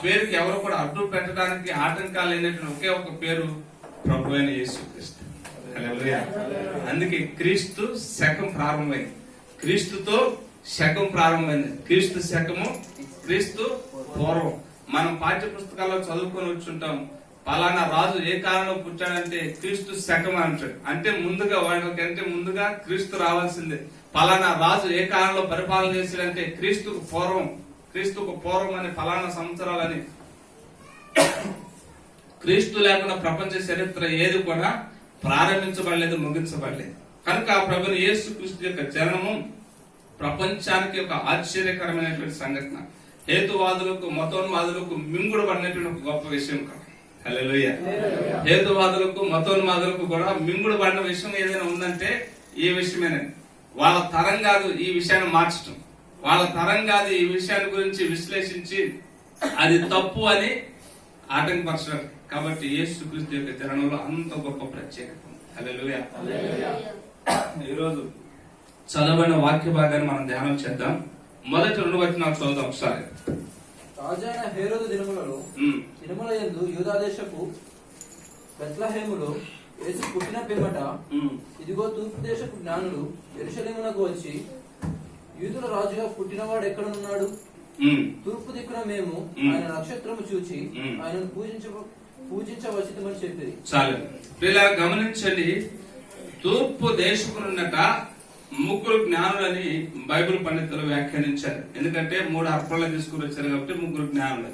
పేరుకి ఎవరు కూడా అడ్డు పెట్టడానికి ఆటంకాలు లేనటువంటి ఒకే ఒక పేరు ప్రభు అయిన యేసుక్రీస్తు. హల్లెలూయా. అందుకే క్రీస్తు శకం ప్రారంభమైంది, క్రీస్తుతో శకం ప్రారంభమైంది. క్రీస్తు శకము, క్రీస్తు పూర్వం. మనం పాఠ్య పుస్తకాల్లో చదువుకొని వచ్చుంటాం, పలానా రాజు ఏ కాలంలో పుట్టాడంటే క్రీస్తు శకం అంటాడు. అంటే ముందుగా వాడికంటే ముందుగా క్రీస్తు రావాల్సిందే. పలానా రాజు ఏ కాలంలో పరిపాలన చేశాడంటే క్రీస్తుకు పూర్వం, క్రీస్తుకు పూర్వం అని పలానా సంవత్సరాలని. క్రీస్తు లేకుండా ప్రపంచ చరిత్ర ఏది కూడా ప్రారంభించబడలేదు, ముగించబడలేదు. కనుక ప్రభుని యేసు క్రీస్తు యొక్క జననము ప్రపంచానికి ఒక ఆశ్చర్యకరమైనటువంటి సంఘటన. హేతువాదులకు, మతోన్మాదులకు మింగుడు పడినటువంటి ఒక గొప్ప విషయం కాదు. హల్లెలూయా. హేతువాదులకు, మతోన్మాదులకు కూడా మింగుడు పడిన విషయం ఏదైనా ఉందంటే ఈ విషయమేనండి. వాళ్ళ తరం కాదు ఈ విషయాన్ని మార్చడం, వాళ్ళ తరం కాదు ఈ విషయాన్ని గురించి విశ్లేషించి అది తప్పు అని ఆటంకపరచడం. కాబట్టి యేసుక్రీస్తు యొక్క జననంలో అంత గొప్ప ప్రత్యేకత. హల్లెలూయా. ఈరోజు చదవబడిన వాక్య భాగాన్ని మనం ధ్యానం చేద్దాం. మొదటి 2 వచనాలు చదువుదాం ఒకసారి. రాజైన హేరోదు దినముల యందు యూదా దేశపు బెత్లెహేములో యేసు పుట్టిన పిమ్మట, ఇదిగో తూర్పు దేశపు జ్ఞానులు యెరూషలేమునకు వచ్చి, యూదుల రాజుగా పుట్టినవాడు ఎక్కడున్నాడు? తూర్పు దిక్కున మేము ఆయన నక్షత్రము చూచి ఆయనను పూజించవచ్చితమని చెప్పి. చాలు ఇలా గమనించండి. తూర్పు దేశకునున్నట 3 జ్ఞానులని బైబిల్ పండితులు వ్యాఖ్యానించారు. ఎందుకంటే 3 అర్పణలు తీసుకుని వచ్చారు కాబట్టి 3 జ్ఞానులు.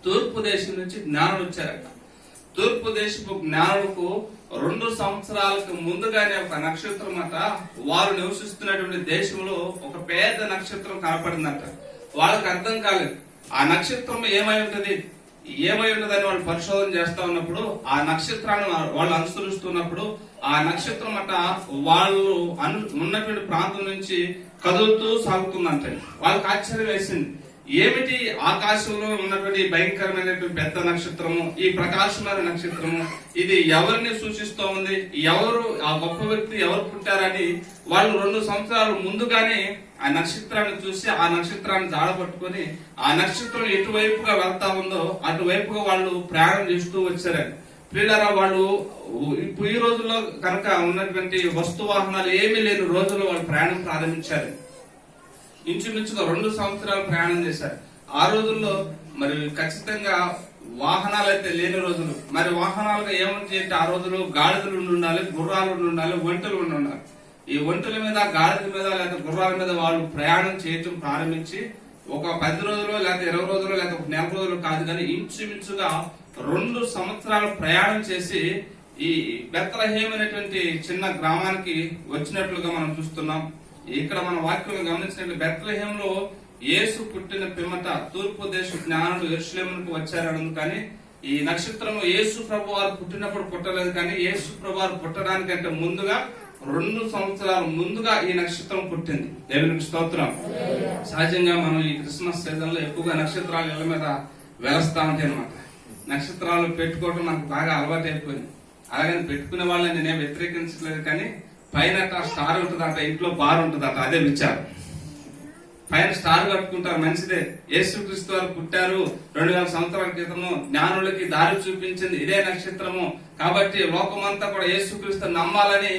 తూర్పు దేశం నుంచి జ్ఞానులు వచ్చారట. తూర్పు దేశపు జ్ఞానులకు 2 సంవత్సరాలకు ముందుగానే ఒక నక్షత్రం అట వారు నివసిస్తున్నటువంటి దేశంలో ఒక పెద్ద నక్షత్రం కనపడిందట. వాళ్ళకి అర్థం కాలేదు ఆ నక్షత్రం ఏమై ఉంటది అని వాళ్ళు పరిశోధన చేస్తా ఉన్నప్పుడు, ఆ నక్షత్రాన్ని వాళ్ళు అనుసరిస్తున్నప్పుడు ఆ నక్షత్రం అట వాళ్ళు ఉన్నటువంటి ప్రాంతం నుంచి కదులుతూ సాగుతుందంట. వాళ్ళకి ఆశ్చర్యం వేసింది. ఏమిటి ఆకాశంలో ఉన్నటువంటి భయంకరమైనటువంటి పెద్ద నక్షత్రము, ఈ ప్రకాశమైన నక్షత్రము, ఇది ఎవరిని సూచిస్తూ ఉంది, ఎవరు ఆ గొప్ప వ్యక్తి ఎవరు పుట్టారని వాళ్ళు 2 సంవత్సరాలు ముందుగానే ఆ నక్షత్రాన్ని చూసి ఆ నక్షత్రాన్ని జాడపట్టుకుని ఆ నక్షత్రం ఎటువైపుగా వెళ్తా ఉందో అటువైపుగా వాళ్ళు ప్రయాణం చేస్తూ వచ్చారని. ప్రియులారా, వాళ్ళు ఈ రోజుల్లో కనుక ఉన్నటువంటి వస్తు వాహనాలు ఏమీ లేని రోజుల్లో వాళ్ళు ప్రయాణం ప్రారంభించారు. ఇంచుమించుగా 2 సంవత్సరాలు ప్రయాణం చేశారు. ఆ రోజుల్లో మరి ఖచ్చితంగా వాహనాలు అయితే లేని రోజులు. మరి వాహనాలుగా ఏముంది అంటే ఆ రోజుల్లో గాడిదలు ఉండాలి, గుర్రాలు ఉండాలి, ఒంటెలు ఉండాలి. ఈ ఒంటెల మీద, గాడిదల మీద లేదా గుర్రాల మీద వాళ్ళు ప్రయాణం చేయటం ప్రారంభించి ఒక 10 రోజులు లేకపోతే 20 రోజులు లేకపోతే 1 నెల రోజులు కాదు కానీ ఇంచుమించుగా 2 సంవత్సరాలు ప్రయాణం చేసి ఈ బెత్లెహేం అనేటువంటి చిన్న గ్రామానికి వచ్చినట్లుగా మనం చూస్తున్నాం. ఇక్కడ మన వాక్యం గమనించినట్లు బెత్లెహేంలో యేసు పుట్టిన పిమ్మట తూర్పు దేశ జ్ఞానులు యెరూషలేమునకు వచ్చారని. కానీ ఈ నక్షత్రం యేసు ప్రభు వారు పుట్టినప్పుడు పుట్టలేదు, కానీ యేసు ప్రభు వారు పుట్టడానికంటే ముందుగా 2 సంవత్సరాలు ముందుగా ఈ నక్షత్రం పుట్టింది. దేవునికి స్తోత్రం. సహజంగా మనం ఈ క్రిస్మస్ సీజన్ లో ఎక్కువగా నక్షత్రాలు ఇళ్ల మీద వెలుస్తా ఉంటాయి అనమాట. నక్షత్రాలు పెట్టుకోవడం మనకు బాగా అలవాటు అయిపోయింది. అలాగని పెట్టుకునే వాళ్ళని నేనే వ్యతిరేకించలేదు, కానీ పైన స్టార్ ఉంటుందట, ఇంట్లో బార్ ఉంటుందట, అదే విచారం. పైన స్టార్ కట్టుకుంటారు, మంచిదే. యేసుక్రీస్తు వారు పుట్టారు 2000 సంవత్సరాల క్రితము, జ్ఞానులకి దారి చూపించింది ఇదే నక్షత్రము, కాబట్టి లోకమంతా కూడా యేసుక్రీస్తు నమ్మాలని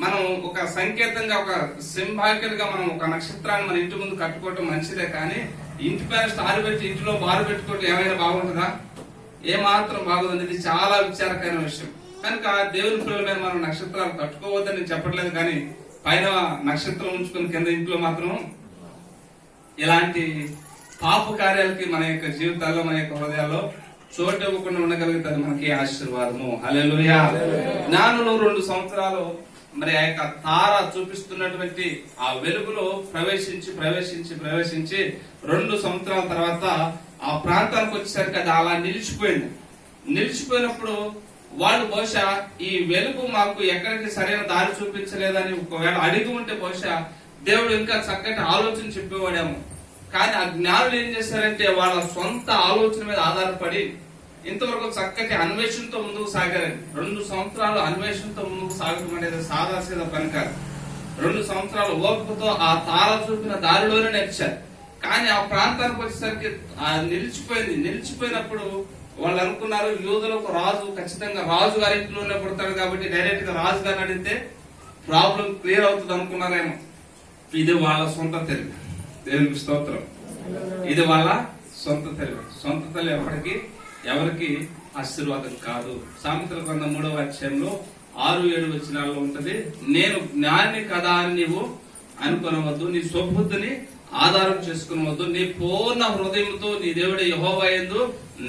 మనం ఒక సంకేతంగా, ఒక సింబాలికల్ గా మనం ఒక నక్షత్రాన్ని మన ఇంటి ముందు కట్టుకోవటం మంచిదే. కానీ ఇంటి పైన స్టార్ పెట్టి ఇంటిలో బారు పెట్టుకోవటం ఏమైనా బాగుంటుందా? ఏమాత్రం బాగుంది. ఇది చాలా విచారకరమైన విషయం. కనుక దేవుని పిల్లల మీద మనం నక్షత్రాలు కట్టుకోవద్దని నేను చెప్పట్లేదు, కానీ పైన నక్షత్రం ఉంచుకుని కింద ఇంట్లో మాత్రం ఇలాంటి పాప కార్యాలకి మన యొక్క జీవితాల్లో, మన యొక్క హృదయాల్లో చోటు ఇవ్వకుండా ఉండగలుగుతుంది మనకి ఆశీర్వాదము. హల్లెలూయా. జ్ఞానులు 2 సంవత్సరాలు మరి ఆ యొక్క తార చూపిస్తున్నటువంటి ఆ వెలుగులో ప్రవేశించి 2 సంవత్సరాల తర్వాత ఆ ప్రాంతానికి వచ్చేసరికి అది అలా నిలిచిపోయింది. నిలిచిపోయినప్పుడు వాళ్ళు బహుశా ఈ వెలుగు మాకు ఎక్కడికి సరైన దారి చూపించలేదని ఒకవేళ అడిగి ఉంటే బహుశా దేవుడు ఇంకా చక్కటి ఆలోచన చెప్పేవాడేమో. కానీ ఆ జ్ఞానులు ఏం చేశారంటే వాళ్ళ సొంత ఆలోచన మీద ఆధారపడి ఇంతవరకు చక్కటి అన్వేషణతో ముందుకు సాగారండి. 2 సంవత్సరాలు అన్వేషణతో ముందుకు సాగడం అనేది సాదాసీదా పని కాదు. 2 సంవత్సరాలు ఓపికతో ఆ తార చూపిన దారిలోనే నడిచారు. కానీ ఆ ప్రాంతానికి వచ్చేసరికి నిలిచిపోయినప్పుడు వాళ్ళు అనుకున్నారు యూదులకు రాజు ఖచ్చితంగా రాజు గారి ఇంట్లోనే పుడతాడు కాబట్టి డైరెక్ట్ గా రాజు గారిని అడిగితే ప్రాబ్లం క్లియర్ అవుతుంది అనుకున్నారేమో. ఇది వాళ్ళ సొంత తెలివి. దేవునికి స్తోత్రం. ఇది వాళ్ళ సొంత తెలివి. సొంత తెలివి ఎవరికి ఆశీర్వాదం కాదు. సామెతల గ్రంథం 3వ అధ్యాయంలో 6-7 వచనాల్లో ఉంటది, నేను జ్ఞాని కదా అని నీవు అనుకునవద్దు, నీ స్వబుద్ధిని ఆధారం చేసుకునవద్దు, నీ పూర్ణ హృదయంతో నీ దేవుడి యెహోవా యందు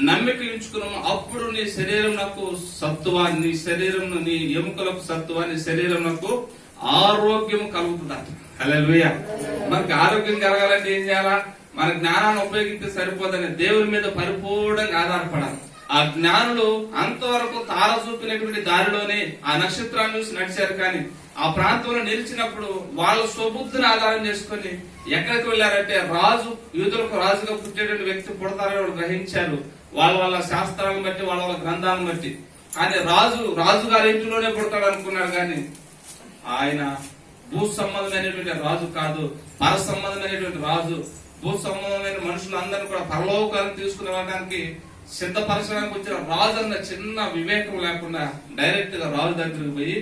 నమ్మిక ఉంచుకున్నాము, అప్పుడు నీ శరీరమునకు సత్తువ, నీ శరీరం నీ ఎముకలకు సత్తువ, నీ శరీరమునకు ఆరోగ్యం కలుగుతుందట. హల్లెలూయా. మనకి ఆరోగ్యం కలగాలంటే ఏం చేయాలా? మన జ్ఞానాన్ని ఉపయోగిస్తే సరిపోదని దేవుని మీద పరిపూర్ణంగా ఆధారపడాలి. ఆ జ్ఞానులు అంతవరకు తార చూపినటువంటి దారిలోనే ఆ నక్షత్రాన్ని చూసి నడిచారు. కానీ ఆ ప్రాంతంలో నిలిచినప్పుడు వాళ్ళ స్వబుద్ధిని ఆధారం చేసుకుని ఎక్కడికి వెళ్లారంటే రాజు, యూదులకు రాజుగా పుట్టేటువంటి వ్యక్తి పుడతారని వాళ్ళు గ్రహించారు. వాళ్ళ శాస్త్రాలను బట్టి, వాళ్ళ గ్రంథాలను బట్టి. కానీ రాజు గారి ఇంటిలోనే పుడతాడు అనుకున్నాడు. కానీ ఆయన భూ సంబంధమైనటువంటి రాజు కాదు, పర సంబంధమైనటువంటి రాజు. భూ సంబంధమైన మనుషులందరినీ కూడా పరలోకాన్ని తీసుకుని వెళ్ళడానికి సిద్ధపరచడానికి వచ్చిన రాజు అన్న చిన్న వివేకం లేకుండా డైరెక్ట్ గా రాజు దగ్గరికి పోయి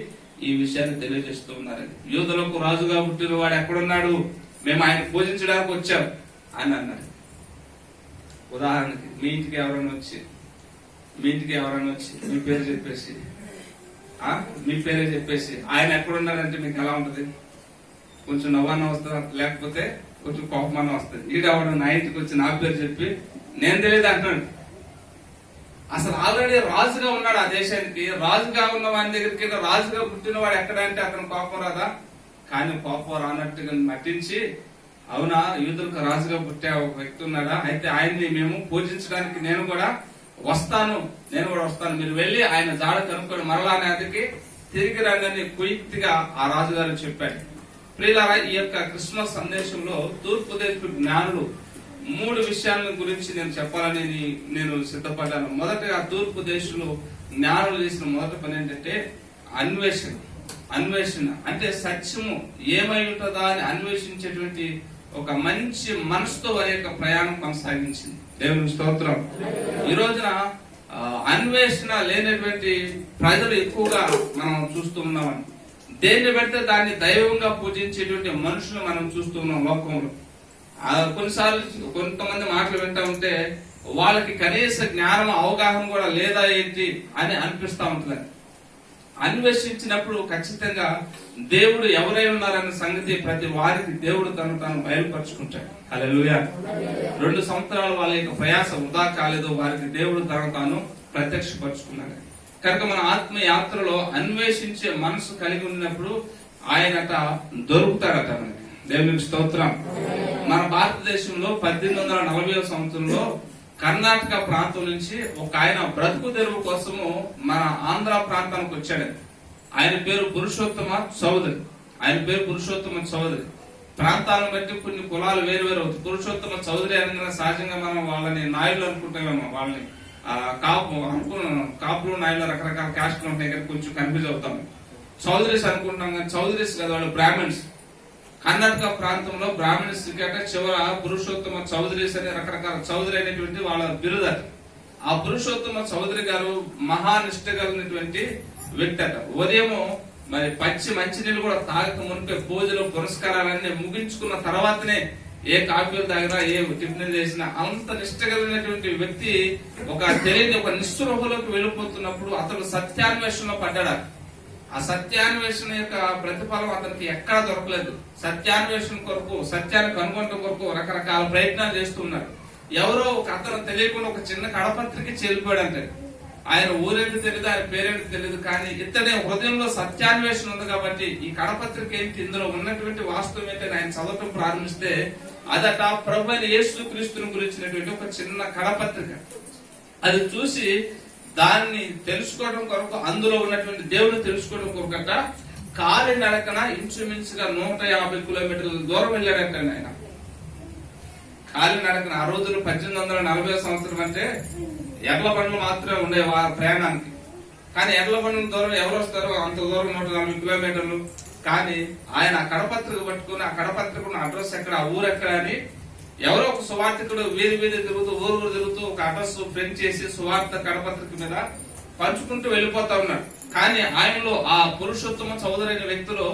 ఈ విషయాన్ని తెలియజేస్తూ ఉన్నారని. యూదులకు రాజుగా పుట్టిన వాడు ఎక్కడున్నాడు? మేము ఆయన పూజించడానికి వచ్చాం అని అన్నారు. ఉదాహరణకి మీ ఇంటికి ఎవరైనా వచ్చి మీ పేరు చెప్పేసి ఆయన ఎక్కడున్నారంటే మీకు ఎలా ఉంటది? కొంచెం నవ్వన్న వస్తుందా, లేకపోతే కొంచెం కోపమన్న వస్తుంది. ఈడవడం నా ఇంటికి వచ్చి నా పేరు చెప్పి నేను తెలియదు అంటున్నాడు. అసలు ఆల్రెడీ రాజుగా ఉన్నాడు ఆ దేశానికి. రాజుగా ఉన్న వాని దగ్గరికి రాజుగా పుట్టినవాడు ఎక్కడంటే అతను కోపం రాదా? కానీ కోపం రానట్టుగా నటించి, అవునా యూదులకు రాజుగా పుట్టే ఒక వ్యక్తి ఉన్నాడా, అయితే ఆయన్ని మేము పూజించడానికి నేను కూడా వస్తాను, మీరు వెళ్లి ఆయన జాడ కనుక్కొని మరలా నదికి తిరిగి రంగని కుయుక్తిగా ఆ రాజుగారు చెప్పాడు. ప్రియులారా, ఈ యొక్క క్రిస్మస్ సందేశంలో తూర్పు దేశపు జ్ఞానులు 3 విషయాల గురించి నేను చెప్పాలని నేను సిద్ధపడ్డాను. మొదటగా తూర్పు దేశంలో జ్ఞానులు చేసిన మొదటి పని ఏంటంటే అన్వేషణ అంటే సత్యము ఏమై ఉంటుందా అని అన్వేషించేటువంటి ఒక మంచి మనసుతో వారి యొక్క ప్రయాణం కొనసాగించింది. దేవుని స్తోత్రం. ఈ రోజున అన్వేషణ లేనటువంటి ప్రజలు ఎక్కువగా మనం చూస్తూ ఉన్నామని, దేన్ని పెడితే దాన్ని దైవంగా పూజించేటువంటి మనుషులు మనం చూస్తూ ఉన్నాం లోకంలో. కొన్నిసార్లు కొంతమంది మాటలు వింటా ఉంటే వాళ్ళకి కనీస జ్ఞానం అవగాహన కూడా లేదా ఏంటి అని అనిపిస్తా ఉంటుంది. అన్వేషించినప్పుడు ఖచ్చితంగా దేవుడు ఎవరై ఉన్నారన్న సంగతి ప్రతి వారికి దేవుడు తాను బయలుపరుచుకుంటాడు. హల్లెలూయా. 2 సంవత్సరాలు వాళ్ళ యొక్క ప్రయాస వృధా కాలేదు, వారికి దేవుడు తాను ప్రత్యక్షపరుచుకున్నాడు. కనుక మన ఆత్మ యాత్రలో అన్వేషించే మనసు కలిగి ఉన్నప్పుడు ఆయనట దొరుకుతాడట మనకి. దేవునికి స్తోత్రం. మన భారతదేశంలో 1840వ సంవత్సరంలో కర్ణాటక ప్రాంతం నుంచి ఒక ఆయన బ్రతుకు తెరువు కోసము మన ఆంధ్ర ప్రాంతానికి వచ్చాడు. ఆయన పేరు పురుషోత్తమ చౌదరి. ప్రాంతాలను బట్టి కొన్ని కులాలు వేరు అవుతాయి. పురుషోత్తమ చౌదరి అనగా సహజంగా మనం వాళ్ళని నాయులు అనుకుంటామేమో, వాళ్ళని కాపులు నాయులు రకరకాల క్యాస్ట్లు ఉంటాయి కదా, కొంచెం కన్ఫ్యూజ్ అవుతాం. చౌదరీస్ అనుకుంటాం కానీ చౌదరీస్ కదా, వాళ్ళు బ్రాహ్మణ్స్. కర్ణాటక ప్రాంతంలో బ్రాహ్మణ్స్ చివర పురుషోత్తమ చౌదరీస్ అనే రకరకాల చౌదరి అనేటువంటి వాళ్ళ బిరుదట. ఆ పురుషోత్తమ చౌదరి గారు మహానిష్ట కలిగినటువంటి వ్యక్తి అట. ఉదయము మరి పచ్చి మంచినీళ్ళు కూడా తాగక మునిపే పూజలు పురస్కారాలన్నీ ముగించుకున్న తర్వాతనే ఏ కాఫీలు తాగినా ఏ టిఫిన్ చేసినా అంత నిష్ట కలిగినటువంటి వ్యక్తి ఒక తెలియని ఒక నిస్పృహలోకి వెళ్ళిపోతున్నప్పుడు అతను సత్యాన్వేషణలో పడ్డాడు. ఆ సత్యాన్వేషణ యొక్క ప్రతిఫలం అతనికి ఎక్కడా దొరకలేదు. సత్యాన్వేషణ కొరకు, సత్యాన్ని కనుగొనడం కొరకు రకరకాల ప్రయత్నాలు చేస్తున్నారు. ఎవరో ఒక అతను తెలియకుండా ఒక చిన్న కడపత్రికి చేరిపోయాడంటే, ఆయన ఊరేంటి తెలియదు, ఆయన పేరేంటి తెలియదు, కానీ ఇతనే హృదయంలో సత్యాన్వేషణ ఉంది కాబట్టి ఈ కడపత్రిక ఏంటి, ఇందులో ఉన్నటువంటి వాస్తవం ఏంటని ఆయన చదవటం ప్రారంభిస్తే అదట ప్రభు అయిన యేసు క్రీస్తుని గురించినటువంటి ఒక చిన్న కడపత్రిక. అది చూసి దాన్ని తెలుసుకోవడం కొరకు, అందులో ఉన్నటువంటి దేవుని తెలుసుకోవడం కొరకట కాలి నడకన ఇంచుమించుగా 150 కిలోమీటర్ల దూరం వెళ్ళాడంట ఆయన. కాలి నడకన. ఆ రోజులు 1840 సంవత్సరం అంటే ఎడ్ల బండ్లు మాత్రమే ఉండే ప్రయాణానికి. కానీ ఎడ్ల బండ్ల దూరం ఎవరు వస్తారో అంత దూరం 140 కిలోమీటర్లు. కానీ ఆయన కడపత్రిక పట్టుకుని ఆ కడపత్రిక అడ్రస్ ఎక్కడ, ఆ ఊరు ఎక్కడ అని ఎవరో ఒక సువార్థికుడు వీధి వీధి తిరుగుతూ ఊరు తిరుగుతూ ఒక అడ్రస్ ప్రింట్ చేసి సువార్త కడపత్రిక మీద పంచుకుంటూ వెళ్ళిపోతా ఉన్నాడు. కానీ ఆయనలో ఆ పురుషోత్తమ చౌదరి అనే వ్యక్తిలో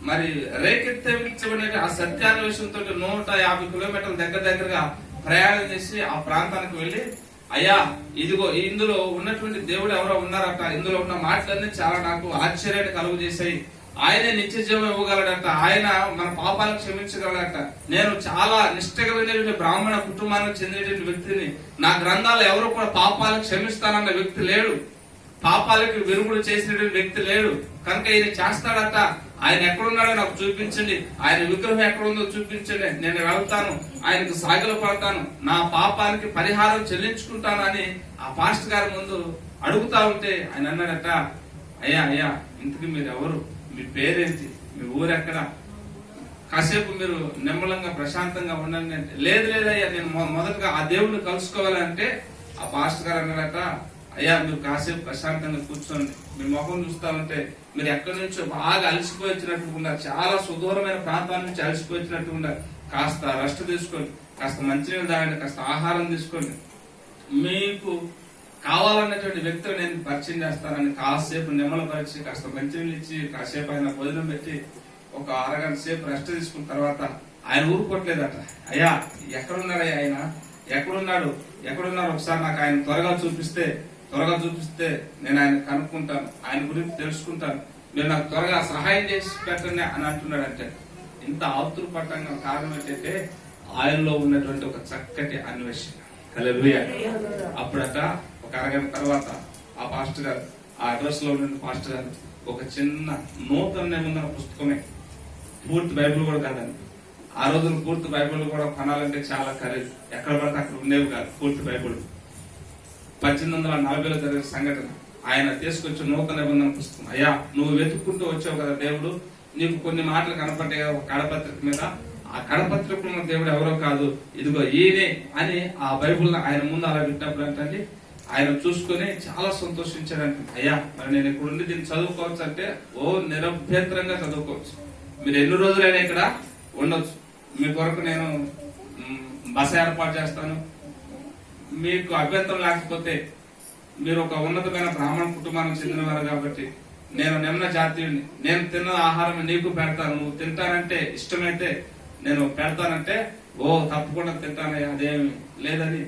మరి రేకెత్తించబడిన ఆ సత్యాన్వేషంతో 150 కిలోమీటర్ల దగ్గరగా ప్రయాణం చేసి ఆ ప్రాంతానికి వెళ్లి, అయ్యా ఇదిగో ఇందులో ఉన్నటువంటి దేవుడు ఎవరో ఉన్నారట, ఇందులో ఉన్న మాటలన్నీ చాలా నాకు ఆశ్చర్యాన్ని కలుగు చేశాయి, ఆయనే నిత్య జీవం ఇవ్వగలడట, ఆయన మన పాపాలను క్షమించగలడట, నేను చాలా నిష్ఠగలైన బ్రాహ్మణ కుటుంబానికి చెందినటువంటి వ్యక్తిని, నా గ్రంథాలు ఎవరు కూడా పాపాలను క్షమిస్తానన్న వ్యక్తి లేడు, పాపాలకు విరుగుడు చేసినటువంటి వ్యక్తి లేడు, కనుక ఈయన చేస్తాడట, ఆయన ఎక్కడున్నాడో నాకు చూపించండి, ఆయన విగ్రహం ఎక్కడుందో చూపించండి, నేను వెళ్తాను, ఆయనకు సాగిల పడతాను, నా పాపానికి పరిహారం చెల్లించుకుంటాను అని ఆ పాస్టర్ గారి ముందు అడుగుతా ఉంటే ఆయన అన్నాడట, అయ్యా ఇంతకు మీరు ఎవరు, మీ పేరేంటి, మీ ఊరెక్కడ, కాసేపు మీరు నిమ్మలంగా ప్రశాంతంగా ఉండండి అంటే, లేదయ్యా నేను మొదటగా ఆ దేవుడిని కలుసుకోవాలంటే ఆ పాస్టర్ గారు అన్నాడట, అయ్యా మీరు కాసేపు ప్రశాంతంగా కూర్చోండి, మీ ముఖం చూస్తా ఉంటే మీరు ఎక్కడి నుంచో బాగా అలసిపోయి వచ్చినట్టు ఉన్నారు, చాలా సుదూరమైన ప్రాంతాల నుంచి అలసిపోయి వచ్చినట్టు ఉన్నారు, కాస్త రెస్ట్ తీసుకోండి, కాస్త మంచినీళ్ళు తాగండి, కాస్త ఆహారం తీసుకోండి, మీకు కావాలన్నటువంటి వ్యక్తులు నేను పరిచయం చేస్తానని కాసేపు నిమ్మలపరిచి కాస్త మంచినీళ్ళు ఇచ్చి కాసేపు ఆయన భోజనం పెట్టి ఒక అరగంట సేపు రెస్ట్ తీసుకున్న తర్వాత ఆయన ఊరుకోవట్లేదట, అయ్యా ఎక్కడున్నాడయ్యా ఆయన, ఎక్కడున్నారు ఒకసారి నాకు ఆయన త్వరగా చూపిస్తే నేను ఆయన కనుక్కుంటాను, ఆయన గురించి తెలుసుకుంటాను, మీరు నాకు త్వరగా సహాయం చేసి పెట్టండి అని అంటున్నాడంటే, ఇంత ఆతురపట్టంగా కారణం ఏంటంటే ఆయనలో ఉన్నటువంటి ఒక చక్కటి అన్వేషణ. హల్లెలూయా. అప్పుడట ఒక అరగంట తర్వాత ఆ పాస్టర్ గారు, ఆ అడ్రస్ లో ఉన్న పాస్టర్ గారు ఒక చిన్న నూతన నిబంధన పుస్తకమే, పూర్తి బైబిల్ కూడా కాదండి, ఆ రోజున పూర్తి బైబిల్ కూడా కొనాలంటే చాలా ఖరీదు, ఎక్కడ పడితే అక్కడ ఉండేవి కాదు పూర్తి బైబిల్. 1840లో జరిగిన సంఘటన, ఆయన తీసుకొచ్చి నూతన నిబంధన పుస్తకం, అయ్యా నువ్వు వెతుక్కుంటూ వచ్చావు కదా దేవుడు, నీకు కొన్ని మాటలు కనపడ్డాయి ఒక కడపత్రిక మీద, ఆ కడపత్రికలో ఉన్న దేవుడు ఎవరో కాదు, ఇదిగో ఈయనే అని ఆ బైబుల్ ఆయన ముందు అలా పెట్టినప్పుడు అంటే ఆయన చూసుకుని చాలా సంతోషించాడంటే, అయ్యా మరి నేను ఇక్కడ ఉండి దీన్ని చదువుకోవచ్చు అంటే, నిరభ్యంతరంగా చదువుకోవచ్చు, మీరు ఎన్ని రోజులైనా ఇక్కడ ఉండొచ్చు, మీ కొరకు నేను బస ఏర్పాటు చేస్తాను, మీకు అభ్యంతరం లేకపోతే మీరు ఒక ఉన్నతమైన బ్రాహ్మణ కుటుంబానికి చెందినవారు కాబట్టి నేను నిమ్న జాతీయుని, నేను తిన్న ఆహారం నీకు పెడతాను, నువ్వు తింటానంటే ఇష్టమైతే నేను పెడతానంటే తప్పకుండా తింటానయ్యా, అదేమి లేదని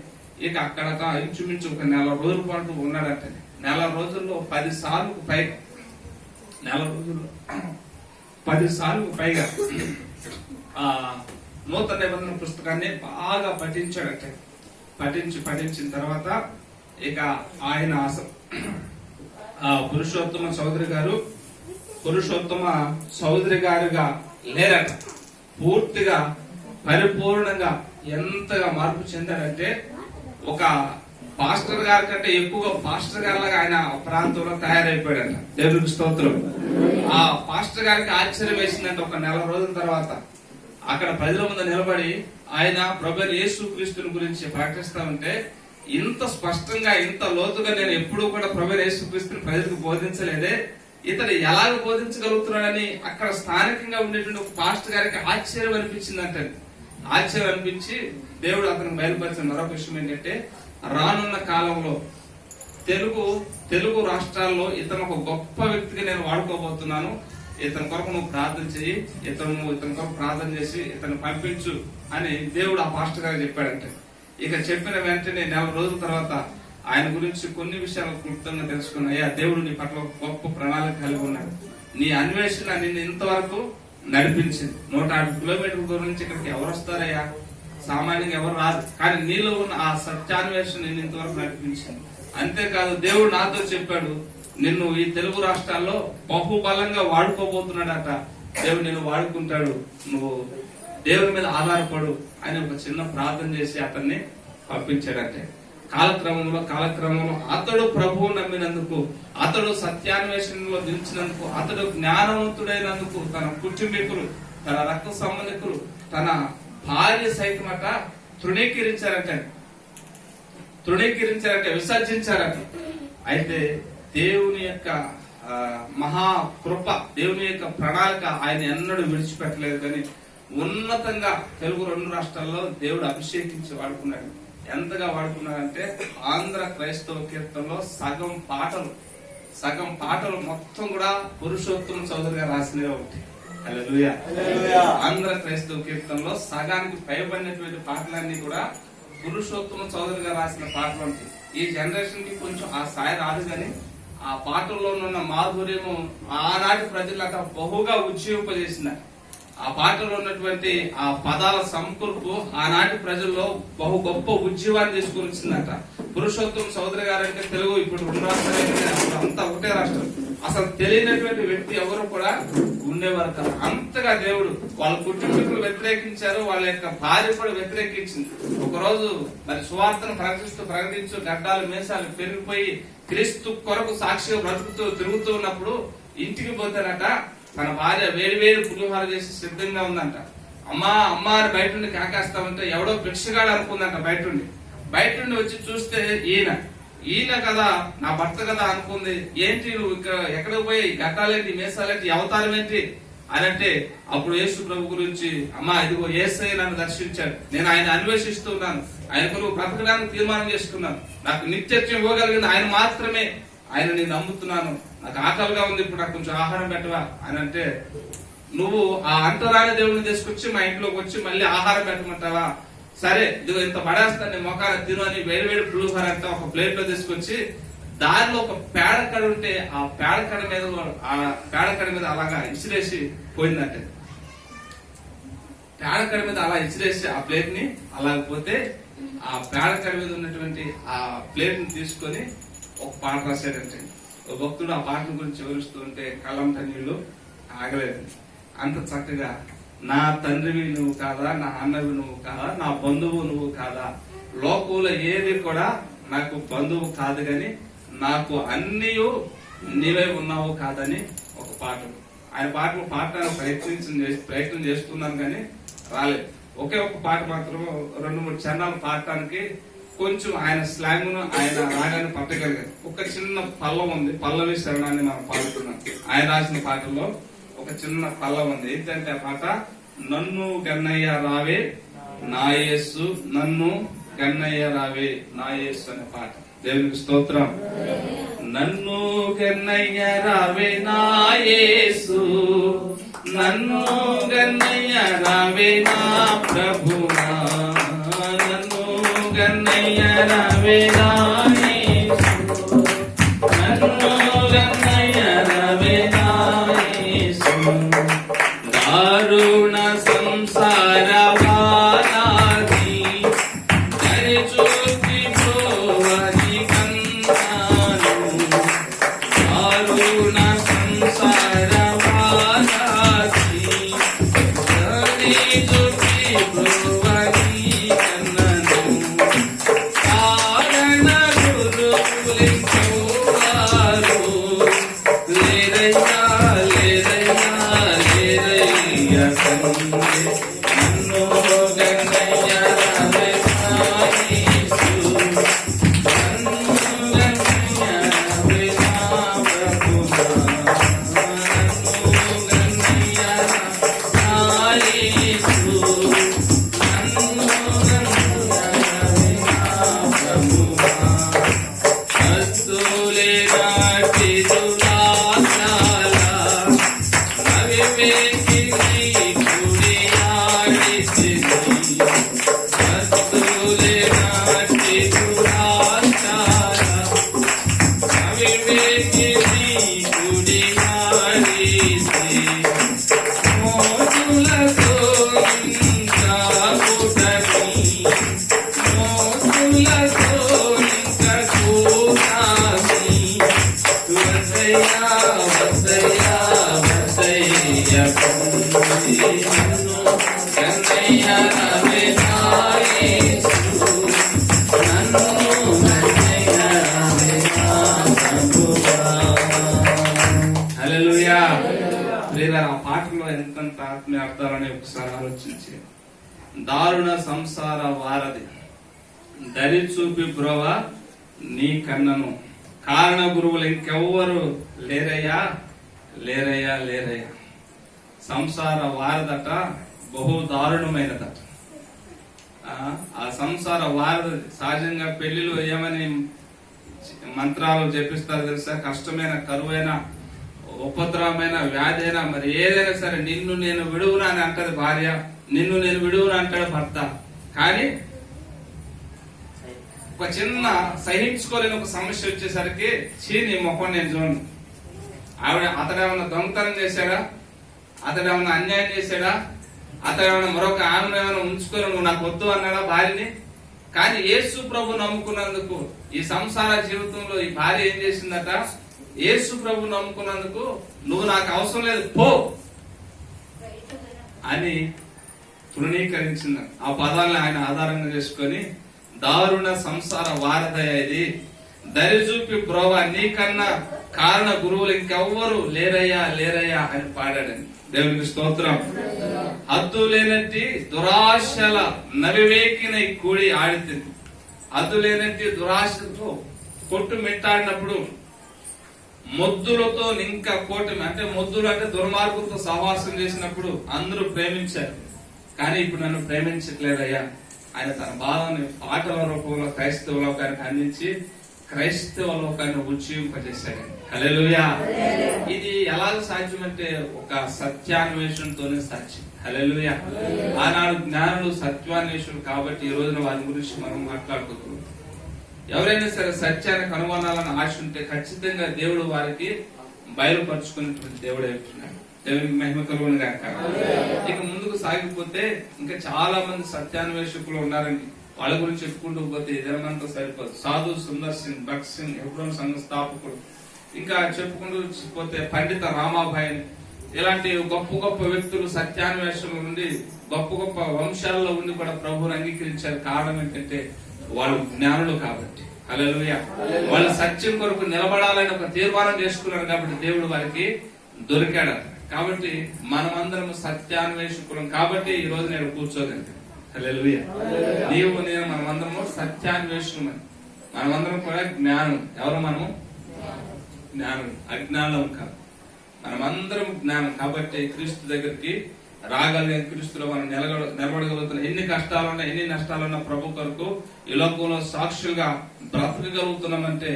ఇక అక్కడ ఇంచుమించు ఒక 4 రోజుల పాటు ఉన్నాడంటే, 4 రోజుల్లో 10 సార్లు పైగా 4 రోజుల్లో 10 సార్లు పైగా ఆ నూతన నిబంధన పుస్తకాన్ని బాగా పఠించాడంటే, పఠించిన తర్వాత ఇక ఆయన పురుషోత్తమ చౌదరి గారుగా లేరట, పూర్తిగా పరిపూర్ణంగా ఎంతగా మార్పు చెందాడంటే, ఒక పాస్టర్ గారి కంటే ఎక్కువగా పాస్టర్ గారిలాగా ఆయన ప్రాంతంలో తయారైపోయాడంట. దేవుడికి స్తోత్రం. ఆ పాస్టర్ గారికి ఆశ్చర్యం వేసిందంటే, ఒక 4 రోజుల తర్వాత అక్కడ ప్రజల ముందు నిలబడి ఆయన ప్రభువైన యేసుక్రీస్తుని గురించి ప్రకటిస్తా ఉంటే, ఇంత స్పష్టంగా ఇంత లోతుగా నేను ఎప్పుడూ కూడా ప్రభువైన యేసుక్రీస్తుని ప్రజలకు బోధించలేదే, ఇతడు ఎలాగ బోధించగలుగుతున్నాడని అక్కడ స్థానికంగా ఉండేటువంటి ఒక పాస్టర్ గారికి ఆశ్చర్యం అనిపించిందంటే, ఆశ్చర్యం అనిపించి దేవుడు అతనికి బయలుపరిచిన మరొక విషయం ఏంటంటే, రానున్న కాలంలో తెలుగు రాష్ట్రాల్లో ఇతను ఒక గొప్ప వ్యక్తిగా నేను వాడుకోబోతున్నాను, ఇతని కొరకు నువ్వు ప్రార్థన చేయి, ఇతని కొరకు ప్రార్థన చేసి ఇతను పంపించు అని దేవుడు ఆ పాస్టర్ గారు చెప్పాడంటే, ఇక చెప్పిన వెంటనే 4 రోజుల తర్వాత ఆయన గురించి కొన్ని విషయాలు క్లుప్తంగా తెలుసుకున్నాయా, దేవుడు నీ పట్ల గొప్ప ప్రణాళిక కలిగి ఉన్నాడు, నీ అన్వేషణ నిన్ను ఇంతవరకు నడిపించింది, 150 కిలోమీటర్ల దూరం నుంచి ఇక్కడికి ఎవరు వస్తారయ్యా, సామాన్యంగా ఎవరు రాదు, కానీ నీలో ఉన్న ఆ సత్యాన్వేషణ నిన్ను ఇంతవరకు నడిపించింది. అంతేకాదు దేవుడు నాతో చెప్పాడు, నిన్ను ఈ తెలుగు రాష్ట్రాల్లో బహుబలంగా వాడుకోబోతున్నాడట, దేవుడు నిన్ను వాడుకుంటాడు, నువ్వు దేవుని మీద ఆధారపడు అని ఒక చిన్న ప్రార్థన చేసి అతన్ని పంపించాడంటే, కాలక్రమంలో అతడు ప్రభువు నమ్మినందుకు, అతడు సత్యాన్వేషణలో నిలిచినందుకు, అతడు జ్ఞానవంతుడైనందుకు తన కుటుంబీకులు, తన రక్త సంబంధికులు, తన భార్య సైతమట తృణీకరించారంటే, విసర్జించారట. అయితే దేవుని యొక్క మహాకృప, దేవుని యొక్క ప్రణాళిక ఆయన ఎన్నడూ విడిచిపెట్టలేదు. కానీ ఉన్నతంగా తెలుగు 2 రాష్ట్రాల్లో దేవుడు అభిషేకించి వాడుకున్నాడు. ఎంతగా వాడుకున్నాడంటే ఆంధ్ర క్రైస్తవ కీర్తనలో సగం పాటలు మొత్తం కూడా పురుషోత్తమ చౌదరి గారు రాసినవే ఒకటి. హల్లెలూయా. ఆంధ్ర క్రైస్తవ కీర్తనలో సగానికి పైబడినటువంటి పాటలన్నీ కూడా పురుషోత్తమ చౌదరి గారు రాసిన పాటలు ఉంటాయి. ఈ జనరేషన్ కి కొంచెం ఆ స్థాయి రాదు, కానీ ఆ పాటల్లో ఉన్న మాధుర్యము ఆనాటి ప్రజలకు బహుగా ఉజ్జీవింపజేసింది. ఆ పాటలో ఉన్నటువంటి ఆ పదాల సంకూర్పు ఆనాటి ప్రజల్లో బహు గొప్ప ఉజ్జీవాన్ని తీసుకుని వచ్చిందట. పురుషోత్తమ చౌదరి గారు అంటే తెలుగు ఇప్పుడు 2 రాష్ట్రాలు అంతా ఒకటే రాష్ట్రం. అసలు తెలియనటువంటి వ్యక్తి ఎవరు కూడా ఉండేవారు కాదు. అంతగా దేవుడు వాళ్ళ కుటుంబీకులు వ్యతిరేకించారు, వాళ్ళ యొక్క భార్య కూడా వ్యతిరేకించింది. ఒకరోజు మరి సువార్తను ప్రకటించు గడ్డాలు మీసాలు పెరిగిపోయి క్రీస్తు కొరకు సాక్షిగా బ్రతుకుతూ తిరుగుతూ ఉన్నప్పుడు ఇంటికి పోతారట. తన భార్య వేడి పులిహోర చేసి సిద్ధంగా ఉందంట. అమ్మా అని బయట నుండి కాకేస్తామంటే ఎవడో భిక్షగాడు అనుకుందంట. బయట నుండి వచ్చి చూస్తే ఈయన కదా నా భర్త కదా అనుకుంది. ఏంటి నువ్వు ఇక్కడ ఎక్కడికి పోయి గట్టాలేంటి మీసాలేంటి అవతారం ఏంటి అని అంటే అప్పుడు యేసు ప్రభు గురించి, అమ్మా ఇదిగో యేసయ్య నన్ను దర్శించాడు, నేను ఆయన అన్వేషిస్తున్నాను, ఆయన కొరకు బ్రతకడానికి తీర్మానం చేసుకున్నాను, నాకు నిత్యత్వం ఇవ్వగలిగింది ఆయన మాత్రమే, ఆయన నేను నమ్ముతున్నాను, నాకు ఆకలిగా ఉంది, ఇప్పుడు నాకు కొంచెం ఆహారం పెట్టవా అని అంటే, నువ్వు ఆ అంటరాని దేవుడిని తీసుకొచ్చి మా ఇంట్లోకి వచ్చి మళ్ళీ ఆహారం పెట్టమంటావా, సరే ఇదిగో ఇంత పడేస్తాను నీ మొఖాన్ని తిను అని వేడి పులిహోర అంతా ఒక ప్లేట్ లో తీసుకొచ్చి దారిలో ఒక పేడకడ ఉంటే ఆ పేడకడ మీద అలాగా ఇసిరేసి పోయిందంటే, పేడకడ మీద అలా ఇసిరేసి ఆ ప్లేట్ ని అలాగపోతే ఆ పేడకడ మీద ఉన్నటువంటి ఆ ప్లేట్ ని తీసుకొని ఒక పాట రాశాడంటే, ఒక భక్తుడు ఆ పాటల గురించి వివరిస్తూ ఉంటే కళ్ళంట నీళ్లు ఆగలేదు. అంత చక్కగా నా తండ్రివి నువ్వు కాదా, నా అన్నవి నువ్వు కాదా, నా బంధువు నువ్వు కాదా, లోకంలో ఏది కూడా నాకు బంధువు కాదు గాని నాకు అన్నీ నీవే ఉన్నావు కాదని ఒక పాట. ఆయన పాటలు పాడటానికి ప్రయత్నం చేస్తున్నాను కానీ రాలేదు. ఒకే ఒక పాట మాత్రం 2-3 చరణాలు పాడటానికి కొంచెం ఆయన స్లాంగ్ ను ఆయన రాగాన్ని పట్టగలిగారు. ఒక చిన్న పల్లవం ఉంది, పల్లవి శరణాన్ని మనం పాడుతున్నాం. ఆయన రాసిన పాటల్లో ఒక చిన్న పల్లవం ఉంది. ఏంటంటే ఆ పాట, నన్ను గన్నయ్య రావే నా యేసు, నన్ను గన్నయ్య రావే నా యేసు అనే పాట. దేవునికి స్తోత్రం. నన్ను గన్నయ్య రావే నా యేసు, నన్ను గన్నయ్య రావే నా ప్రభునా, నన్ను గన్నయ్య రావే నా యేసు, నన్ను గన్నయ్య రావే నా యేసు, దారుణ సంసార వారాది దరిచూచి ప్రోవని కన్నాను, దారుణ సంసార వారాది దరిచూచి ప్రోవని కన్నాను, కారణ గురువులింకోవారు లేరయ్యా నన్ను గన్నయ్య రావే నా యేసు, నన్ను గన్నయ్య రావే నా ప్రభునా, నన్ను గన్నయ్య నా యేసు, నన్ను గన్నయ్య రావే నా ప్రభునా, భక్తులే నాటి దురాశాల అవివేకి ఆ పాటలో ఎంతంత ఆత్మీయ అర్థాలని ఒకసారి ఆలోచించి, దారుణ సంసార వారధి దరి చూపి బ్రోవ నీ కన్నను, కారణ గురువులు ఇంకెవ్వరు లేరయ్యా లేరయ్యా లేరయ్యా. సంసార వారదట బహు దారుణమైనదట. ఆ సంసార వారధి. సహజంగా పెళ్లిలో ఏమని మంత్రాలు జపిస్తారు తెలుసా? కష్టమైన, కరువైన, ఉపద్రవమైన, వ్యాధి అయినా మరి ఏదైనా సరే నిన్ను నేను విడువునా అని అంటది భార్య, నిన్ను నేను విడువునా అంటాడు భర్త. కానీ ఒక చిన్న సహించుకోలేని ఒక సమస్య వచ్చేసరికి నీ ముఖం నేను చూడను. అతడేమన్నా దొంగతనం చేశాడా? అతడేమన్నా అన్యాయం చేశాడా? అతడేమన్నా మరొక ఆమెను ఏమైనా ఉంచుకొని నువ్వు నాకు వద్దు అన్నాడా భార్యని? కానీ యేసు ప్రభు నమ్ముకున్నందుకు ఈ సంసార జీవితంలో ఈ భార్య ఏం చేసిందట? యేసు ప్రభు నమ్ముకున్నందుకు నువ్వు నాకు అవసరం లేదు పో అని తృణీకరించింది. ఆ పదాలను ఆయన ఆధారంగా చేసుకొని దారుణ సంసార వారధయ్యేది దరిచూపి బ్రోవా నీకన్నా కారణ గురువులు ఇంకెవ్వరు లేరయ్యా లేరయ్యా అని పాడాడని. దేవునికి స్తోత్రం. హద్దు లేనట్టి దురాశల నవివేకిన కూడి ఆడితుంది. హద్దు లేనట్టి దురాశతో కొట్టు మిట్టాడినప్పుడు మొద్దులతో ఇంకా కోటమి, అంటే మొద్దులు అంటే దుర్మార్గులతో సహవాసం చేసినప్పుడు అందరూ ప్రేమించారు. కానీ ఇప్పుడు నన్ను ప్రేమించట్లేదయ్యా. ఆయన తన బాధని పాటల రూపంలో క్రైస్తవ లోకానికి అందించి క్రైస్తవ లోకాన్ని ఉజ్జీవింపజేశాడు. హల్లెలూయా. ఇది ఎలాగ సాధ్యమంటే ఒక సత్యాన్వేషణతోనే సాధ్యం. హల్లెలూయా. ఆనాడు జ్ఞానులు సత్యాన్వేషణలు కాబట్టి ఈ రోజున వారి గురించి మనం మాట్లాడుకుంటున్నాం. ఎవరైనా సరే సత్యాన్ని కనుగొనాలని ఆశ ఉంటే ఖచ్చితంగా దేవుడు వారికి బయలుపరుచుకున్నటువంటి దేవుడు అవుతున్నాడు. దేవునికి మహిమ కలుగును గాక. ఇక ముందుకు సాగిపోతే ఇంకా చాలా మంది సత్యాన్వేషకులు ఉన్నారండి. వాళ్ళ గురించి చెప్పుకుంటూ పోతే ఇదనంతా సరిపోదు. సాధు సుందర్ సింగ్, భగత్ సింగ్, హెబ్రోన్ సంఘ స్థాపకుడు, ఇంకా చెప్పుకుంటూ పోతే పండిత రామాభాయ్, ఇలాంటి గొప్ప గొప్ప వ్యక్తులు సత్యాన్వేషణల నుండి గొప్ప గొప్ప వంశాలలో ఉండి కూడా ప్రభువుని అంగీకరించారు. కారణం ఏంటంటే వాళ్ళు జ్ఞానులు కాబట్టి. హల్లెలూయా. వాళ్ళు సత్యం కొరకు నిలబడాలని ఒక తీర్మానం చేసుకున్నారు కాబట్టి దేవుడు వారికి దొరికాడు. కాబట్టి మనమందరం సత్యాన్వేషకులం కాబట్టి ఈ రోజు నేను కూర్చోగలిగాను. హల్లెలూయా. నీవు నేను మనమందరము సత్యాన్వేషకులమని. మనమందరం కూడా జ్ఞానం. ఎవరు మనము? జ్ఞానం. అజ్ఞానం కాదు. మనమందరం జ్ఞానం కాబట్టి క్రీస్తు దగ్గరికి రాగలిగిన, క్రీస్తులో మనం నిలబడగలుగుతున్నాం. ఎన్ని కష్టాలున్నా ఎన్ని నష్టాలున్నా ప్రభు కొరకు ఈ లోకంలో సాక్షులుగా బ్రతకగలుగుతున్నామంటే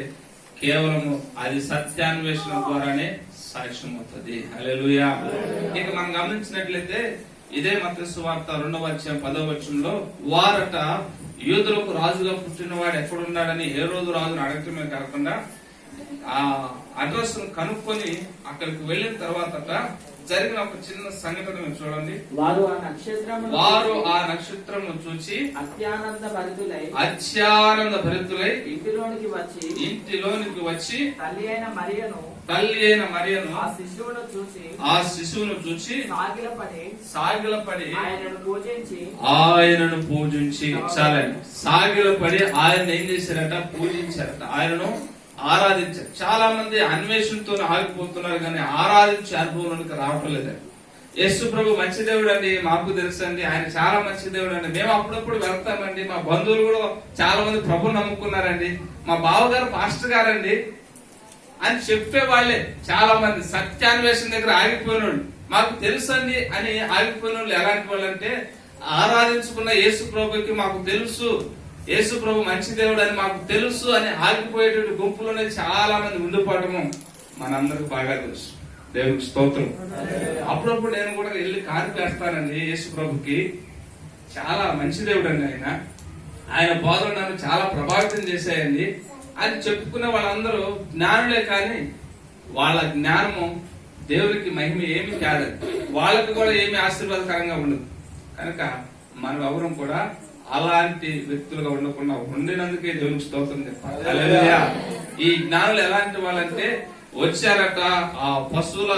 కేవలము అది సత్యాన్వేషణ ద్వారానే సాక్ష్యం అవుతుంది. హల్లెలూయా. ఇక మనం గమనించినట్లయితే ఇదే మత్తయి సువార్త 2వ అధ్యాయం 10వ వచనంలో వారట యూదులకు రాజుగా పుట్టినవాడు ఎక్కడున్నాడని హేరోదు రాజును అడగటమే కాకుండా ఆ అడ్రస్ ను కనుక్కొని అక్కడికి వెళ్ళిన తర్వాత జరిగిన ఒక చిన్న సంఘటన చూడండి. వారు ఆ నక్షత్రము చూచి అత్యానంద భరితులై ఇంటిలోనికి వచ్చి తల్లి అయిన మరియను ఆ శిశువును చూచి సాగిలపడి ఆయనను పూజించి చాలండి. సాగిలపడి ఆయన ఏం చేశారట? పూజించారట. ఆయనను ఆరాధించారు. చాలా మంది అన్వేషణతో ఆగిపోతున్నారు కానీ ఆరాధించే అనుభవంలోకి రావటం లేదండి. యేసు ప్రభు మంచి దేవుడు అండి, మాకు తెలుసు అండి. ఆయన చాలా మంచి దేవుడు అండి. మేము అప్పుడప్పుడు వెళ్తామండి. మా బంధువులు కూడా చాలా మంది ప్రభు నమ్ముకున్నారండి. మా బావగారు పాస్టర్ గారండి అని చెప్పే వాళ్ళే చాలా మంది. సత్యాన్వేషణ దగ్గర ఆగిపోయిన వాళ్ళు, మాకు తెలుసు అండి అని ఆగిపోయిన వాళ్ళు ఎలాంటి వాళ్ళు అంటే ఆరాధించుకున్న యేసు ప్రభుకి మాకు తెలుసు, యేసు ప్రభు మంచి దేవుడు అని మాకు తెలుసు అని ఆగిపోయేటువంటి గుంపులోనే చాలా మంది ఉండిపోవటము మనందరికి బాగా తెలుసు. దేవునికి స్తోత్రం. అప్పుడప్పుడు నేను కూడా వెళ్ళి కానిపేస్తానండి. యేసు ప్రభుకి చాలా మంచి దేవుడు అండి ఆయన బోధనలు నన్ను చాలా ప్రభావితం చేశాయండి అని చెప్పుకునే వాళ్ళందరూ జ్ఞానులే. కానీ వాళ్ళ జ్ఞానము దేవునికి మహిమ ఏమి కాదు, వాళ్ళకు కూడా ఏమి ఆశీర్వాదకరంగా ఉండదు. కనుక మనం ఎవరు కూడా అలాంటి వ్యక్తులుగా ఉండకుండా ఉండినందుకే దేవునికి స్తోత్రం చెప్పాలి. హల్లెలూయా. ఈ జ్ఞానులు ఎలాంటి వాళ్ళంటే వచ్చారట ఆ పశువుల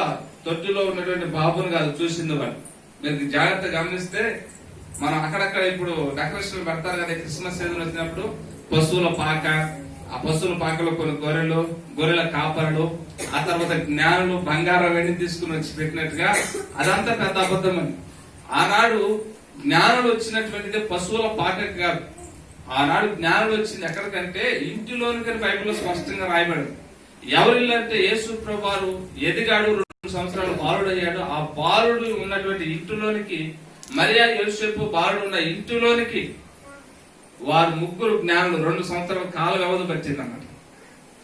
తొట్టిలో ఉన్నటువంటి బాబును కాదు చూసింది వాళ్ళు. మీరు జాగ్రత్త గమనిస్తే మనం అక్కడక్కడ ఇప్పుడు డెకరేషన్ పెడతారు కదా, క్రిస్మస్ సీజన్ వచ్చినప్పుడు పశువుల పాక, ఆ పశువుల పాకలో కొన్ని గొర్రెల కాపరులు, ఆ తర్వాత జ్ఞానులు బంగారం వెండి తీసుకుని వచ్చి పెట్టినట్టుగా అదంతా పెద్ద అబద్ధం అని. ఆనాడు జ్ఞానులు వచ్చినటువంటిది పశువుల పాకకి కాదు. ఆనాడు జ్ఞానులు వచ్చింది ఎక్కడికంటే ఇంటిలోనికి బైబిల్లో స్పష్టంగా రాయబడింది. ఎవరిల్లు అంటే యేసు ప్రభువారు ఎదిగాడు, 2 సంవత్సరాలు బాలుడు అయ్యాడు. ఆ బాలుడు ఉన్నటువంటి ఇంటిలోనికి మరియా యోసేపు బాలుడు ఉన్న ఇంటిలోనికి వారు ముగ్గురు జ్ఞానులు 2 సంవత్సరాల కాల వ్యవధి పట్టింది అన్నమాట.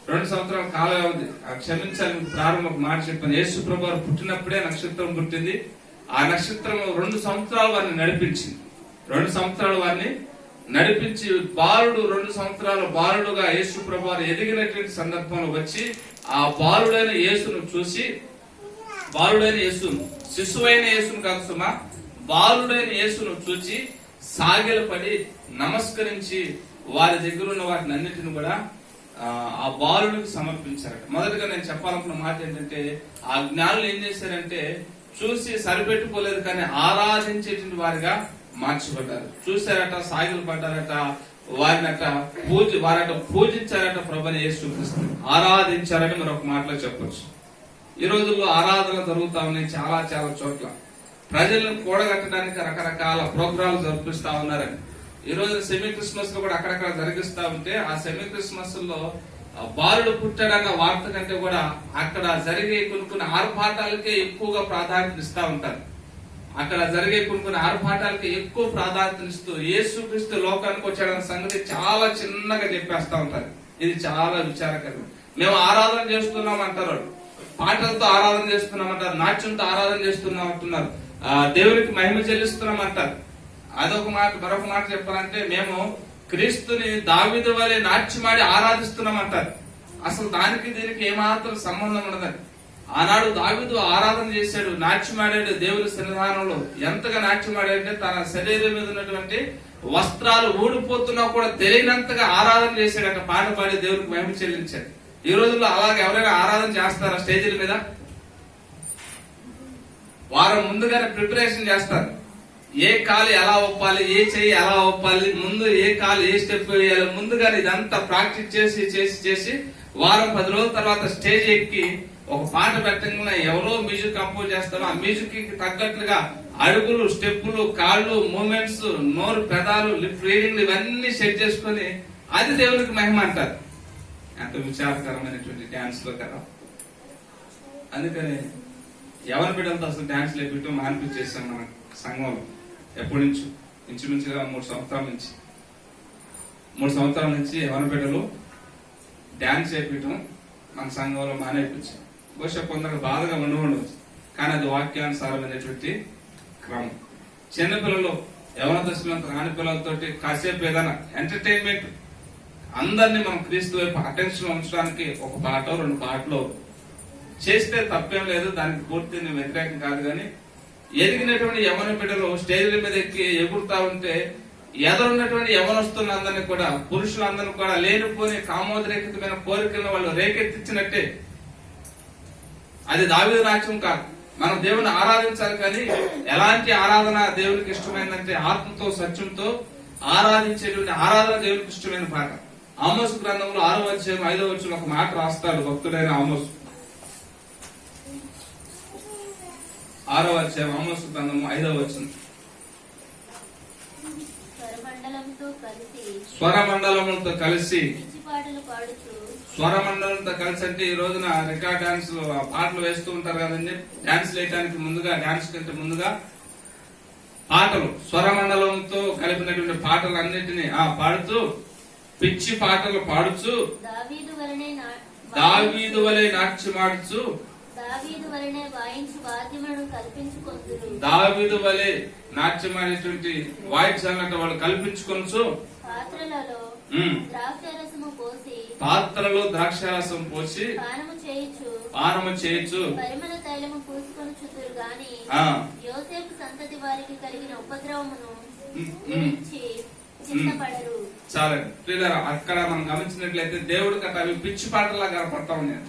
2 సంవత్సరాల కాల వ్యవధి. క్షమించాలి, ప్రారంభ ఒక మాట చెప్పాను. యేసు ప్రభు వారు పుట్టినప్పుడే నక్షత్రం పుట్టింది. ఆ నక్షత్రం 2 సంవత్సరాలు వారిని నడిపించింది. 2 సంవత్సరాలు వారిని నడిపించి బాలుడు 2 సంవత్సరాల బాలుడుగా యేసు ప్రభు వారు ఎదిగినటువంటి సందర్భంలో వచ్చి ఆ బాలుడైన యేసును చూసి, బాలుడైన యేసును, శిశువైన యేసును కాదు సుమా, బాలుడైన యేసును చూచి సాగిలపడి నమస్కరించి వారి దగ్గర ఉన్న వాటిని అన్నిటిని కూడా ఆ బాలుడికి సమర్పించారట. మొదటగా నేను చెప్పాలనుకున్న మాట ఏంటంటే, ఆ జ్ఞానులు ఏం చేశారంటే చూసి సరిపెట్టుకోలేదు, కానీ ఆరాధించేటువంటి వారిగా మార్చబడ్డారు. చూశారట, సాగిలు పడ్డారట, వారట పూజించారట ప్రభుని యేసుక్రీస్తుని, ఆరాధించారని మరొక మాటలో చెప్పొచ్చు. ఈ రోజుల్లో ఆరాధన జరుగుతా ఉన్నాయి చాలా చాలా చోట్ల. ప్రజలను కూడగట్టడానికి రకరకాల ప్రోగ్రాంలు జరిపిస్తా ఉన్నారని. ఈ రోజు సెమీ క్రిస్మస్ లో కూడా అక్కడక్కడ జరిగిస్తా ఉంటే, ఆ సెమీ క్రిస్మస్ లో బాలుడు పుట్టాడన్న వార్త కంటే కూడా అక్కడ జరిగే కొన్ని ఆర్భాటాలకే ఎక్కువగా ప్రాధాన్యత ఇస్తా ఉంటారు. అక్కడ జరిగే కొన్ని ఆర్భాటాలకి ఎక్కువ ప్రాధాన్యత ఇస్తూ యేసుక్రీస్తు లోకానికి వచ్చాడన్న సంగతి చాలా చిన్నగా చెప్పేస్తా ఉంటారు. ఇది చాలా విచారకరం. మేము ఆరాధన చేస్తున్నాం అంటారు, పాటలతో ఆరాధన చేస్తున్నాం అంటారు, నాట్యంతో ఆరాధన చేస్తున్నాం అంటున్నారు, దేవునికి మహిమ చెల్లిస్తున్నాం అంటారు. అదొక మాట. మరొక మాట చెప్పాలంటే మేము క్రీస్తుని దావీదు వలె నాట్యమాడి ఆరాధిస్తున్నాం అంటారు. అసలు దానికి దీనికి ఏమాత్రం సంబంధం ఉండదండి. ఆనాడు దావీదు ఆరాధన చేశాడు, నాట్యమాడాడు దేవుని సన్నిధానంలో. ఎంతగా నాట్యమాడాడంటే తన శరీరం మీద ఉన్నటువంటి వస్త్రాలు ఊడిపోతున్నా కూడా తెలియనంతగా ఆరాధన చేశాడట, పాట పాడి దేవునికి మహిమ చెల్లించాడు. ఈ రోజుల్లో అలాగే ఎవరైనా ఆరాధన చేస్తారా? స్టేజీల మీద వారం ముందుగానే ప్రిపరేషన్ చేస్తారు. ఏ కాలు ఎలా ఒప్పాలి, ఏ చెయ్యి ఎలా ఒప్పాలి, ముందు ఏ కాలు ఏ స్టెప్ వేయాలి, ముందుగానే ఇదంతా ప్రాక్టీస్ చేసి చేసి చేసి వారం 10 రోజుల తర్వాత స్టేజ్ ఎక్కి ఒక పాట పెట్టగానే ఎవరో మ్యూజిక్ కంపోజ్ చేస్తారో ఆ మ్యూజిక్ కి తగ్గట్లుగా అడుగులు, స్టెప్పులు, కాళ్ళు, మూమెంట్స్, నోరు, పెదాలు, లిప్ రీడింగ్ ఇవన్నీ సెట్ చేసుకుని అది దేవునికి మహిమ అంటారు. ఎంత విచారకరమైనటువంటి డాన్స్ లో కదా. అందుకని ఎవరి బిడ్డలతో అసలు డాన్స్ లేపించడం మానిపించేసాం మన సంఘంలో. ఎప్పటి నుంచో ఇంచుమించుగా 3 సంవత్సరాల నుంచి 3 సంవత్సరాల నుంచి ఎవరి బిడ్డలు డాన్స్ చేపించడం మన సంఘంలో మానేపించాం. బహుశా కొందరు బాధగా ఉండవచ్చు, కానీ అది వాక్యానుసారమైనటువంటి క్రమం. చిన్నపిల్లలు యవన దశలో రాని పిల్లలతోటి కాసేపు ఏదైనా ఎంటర్టైన్మెంట్, అందరినీ మనం క్రీస్తు వైపు అటెన్షన్ ఉంచడానికి ఒక పాట 2 పాటలు చేస్తే తప్పేం లేదు, దానికి పూర్తి నేను వ్యతిరేకం కాదు. కానీ ఎదిగినటువంటి యవన బిడ్డలు స్టేజ్ల మీద ఎక్కి ఎగురుతా ఉంటే ఎదురున్నటువంటి యవనస్తులందరినీ కూడా, పురుషులందరినీ కూడా లేనిపోని కామోద్రేకితమైన కోరికలను వాళ్ళు రేకెత్తించినట్టే. అది దావీదు నాట్యం కాదు. మనం దేవుని ఆరాధించాలి, కానీ ఎలాంటి ఆరాధన దేవునికి ఇష్టమైందంటే ఆత్మతో సత్యంతో ఆరాధించేటువంటి ఆరాధన దేవునికి ఇష్టమైన పాట. ఆమోసు గ్రంథంలో 6వ అధ్యాయం 5వ వచనంలో ఒక మాట రాస్తాడు భక్తుడైన ఆమోసు. 6వ అధ్యాయం ఆమోసు గ్రంథము 5వ వచనం. స్వరమండలంతో కలిసి స్వరమండలంతో కలిసి అంటే ఈ రోజున రికార్డ్ డాన్స్ పాటలు వేస్తూ ఉంటారు కదండి. డాన్స్ వేయడానికి ముందుగా, డాన్స్ కంటే ముందుగా పాటలు స్వరమండలంతో కలిపినటువంటి పాటలు అన్నిటిని పాడుతూ, పిచ్చి పాటలు పాడుచు, దావీదు వలె నాట్యమాడుచు, దావీదు వలె నాట్యమాడేటువంటి వాయిద్యాలను వాళ్ళు కల్పించుకొనుచు, పాత్రలో ద్రాక్షారసం పోసి పానము చేయొచ్చు, యోసేపు సంతతి వారికి కలిగిన ఉపద్రవమును చాలా పిల్లలు అక్కడ మనం గమనించినట్లయితే దేవుడు కథ అవి పిచ్చి పాటలా కనపడతా ఉన్నాయి.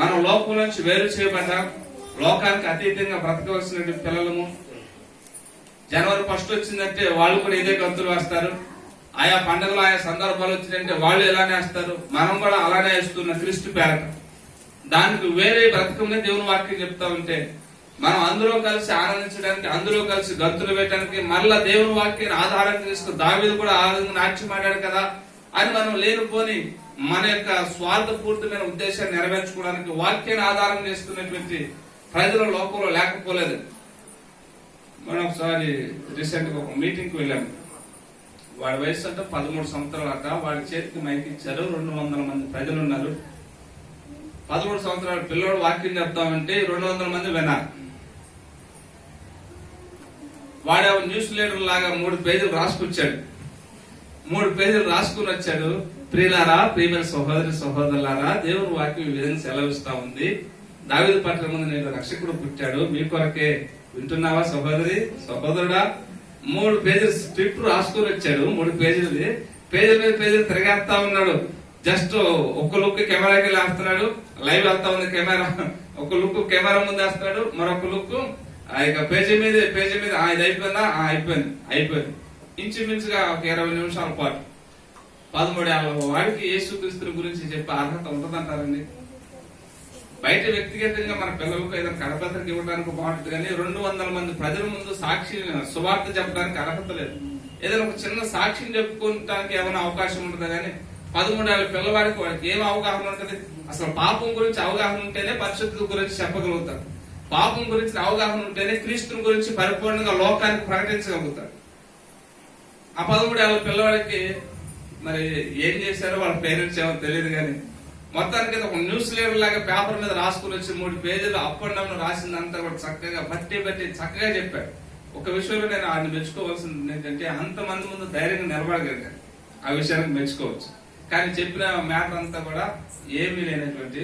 మనం లోకం నుంచి వేరు చేయబడ్డా లోకానికి అతీతంగా బ్రతకవలసిన పిల్లలము. జనవరి 1 వచ్చిందంటే వాళ్ళు కూడా ఇదే గంతులు వేస్తారు. ఆయా పండుగలు ఆయా సందర్భాలు వచ్చిందంటే వాళ్ళు ఎలానే వేస్తారు, మనం కూడా అలానే వేస్తున్న క్రీస్తు పేరట. దానికి వేరే బ్రతకంగా దేవుని వాక్యం చెప్తా ఉంటే మనం అందులో కలిసి ఆనందించడానికి, అందులో కలిసి గంతులు వేయడానికి, మరలా దేవుని వాక్యాన్ని ఆధారంగా తీసుకుని దావీదు కూడా నాట్యం ఆడాడు కదా అని మనం లేనిపోని మన యొక్క స్వార్థపూర్తమైన ఉద్దేశాన్ని నెరవేర్చుకోవడానికి వాక్యాన్ని ఆధారం చేసుకున్నటువంటి ప్రజల లోకంలో లేకపోలేదు. మనం ఒకసారి రీసెంట్ గా ఒక మీటింగ్ కి వెళ్ళాము. వాడి వయసు అంటే 13 సంవత్సరాలు అట. వాడి చేతికి మైక్ ఇచ్చారు. 200 మంది ప్రజలు ఉన్నారు. 13 సంవత్సరాల పిల్లోడు వాక్యం చెప్తామంటే 200 మంది విన్నారు. వాడు న్యూస్ లీడర్ లాగా 3 పేజీలు రాసుకొచ్చాడు. 3 పేజీలు రాసుకుని వచ్చాడు. ప్రియులారా, ప్రియమైన సహోదరి సహోదరులారా, దేవుని వాక్యం ఈ విధంగా సెలవిస్తా ఉంది. దావీదు పట్టణం ముందు నేను రక్షకుడు పుట్టాడు, మీ కొరకే. వింటున్నావా సహోదరి సహోదరుడా? 3 పేజీలు స్క్రిప్ట్ రాసుకుని వచ్చాడు. 3 పేజీలు పేజీల మీద పేజీలు తిరగేస్తా ఉన్నాడు. జస్ట్ ఒక లుక్ కెమెరాకి వేస్తున్నాడు. లైవ్ వెళ్తా ఉంది కెమెరా. ఒక లుక్ కెమెరా ముందు వేస్తున్నాడు, మరొక లుక్ పేజీ మీద ఇది అయిపోయిందా? అయిపోయింది. ఇంచుమించుగా ఒక 20 నిమిషాల పాటు 13 ఏళ్ల వాడికి యేసుక్రీస్తు గురించి చెప్పే అర్హత ఉంటుందంటారండి? బయట వ్యక్తిగతంగా మన పిల్లలకు ఏదైనా కడపత్రిక ఇవ్వడానికి బాగుంటుంది, కానీ 200 మంది ప్రజల ముందు సాక్షి సువార్త చెప్పడానికి అర్హత లేదు. ఏదైనా ఒక చిన్న సాక్ష్యం చెప్పుకోవడానికి ఏమైనా అవకాశం ఉంటుందా? కానీ 13 ఏళ్ల పిల్లవాడికి వాడికి ఏం అవగాహన ఉంటుంది? అసలు పాపం గురించి అవగాహన ఉంటేనే పరిశుద్ధత గురించి చెప్పగలుగుతారు. పాపం గురించి అవగాహన ఉంటేనే క్రీస్తుని గురించి పరిపూర్ణంగా లోకానికి ప్రకటించగలుగుతారు. ఆ 13 ఏళ్ల పిల్లవాడికి మరి ఏం చేశారో వాళ్ళ పేరెంట్స్ ఏమో తెలియదు, కానీ మొత్తానికి ఒక న్యూస్ లీడర్ లాగా పేపర్ మీద రాసుకుని వచ్చి 3 పేజీలు అప్ అండ్ డౌన్ రాసిందంతా కూడా చక్కగా బట్టి చక్కగా చెప్పాడు. ఒక విషయంలో నేను ఆయన మెచ్చుకోవాల్సింది ఏంటంటే అంతమంది ముందు ధైర్యంగా నిలబడగలిగాను. ఆ విషయానికి మెచ్చుకోవచ్చు. కానీ చెప్పిన మ్యాటర్ అంతా కూడా ఏమీ లేనటువంటి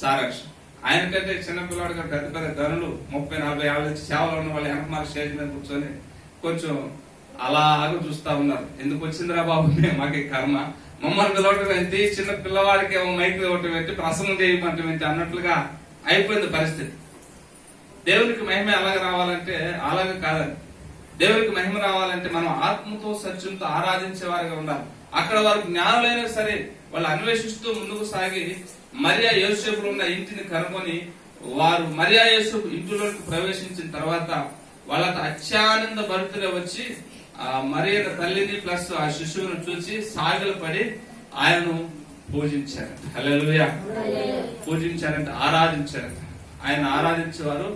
సారాంశం. ఆయనకంటే చిన్నపిల్లవాడు పెద్ద పెద్ద ధనులు 30-40 ఏళ్ళ నుంచి సేవలో ఉన్న వాళ్ళు వెనకమాల స్టేజ్ మీద కూర్చొని కొంచెం అలాగ చూస్తా ఉన్నారు. ఎందుకు వచ్చిందిరా బాబు మాకు కర్మ, మమ్మల్ని పిలవటం ఏంటి, చిన్న పిల్లవాడికి మైక్ ఇవ్వటం ఏంటి, ప్రసంగం చేయమంటం ఏంటి అన్నట్లుగా అయిపోయింది పరిస్థితి. దేవునికి మహిమ ఎలాగ రావాలంటే అలాగే కాదండి. దేవునికి మహిమ రావాలంటే మనం ఆత్మతో సత్యంతో ఆరాధించే వారిగా ఉండాలి. అక్కడ వారు జ్ఞానులైనా సరే వాళ్ళు అన్వేషిస్తూ ముందుకు సాగి మరియా యోసేపులు ఉన్న ఇంటిని కనుగొని వారు మరియా యోసేపు ఇంటిలోకి ప్రవేశించిన తర్వాత వాళ్ళతో అత్యానంద భరితులే వచ్చి ఆ మరియ తల్లిని ప్లస్ ఆ శిశువును చూసి సాగిలు పడి ఆయనను పూజించారంట. హల్లెలూయా. పూజించారంటే ఆరాధించారంట. ఆయన ఆరాధించేవారు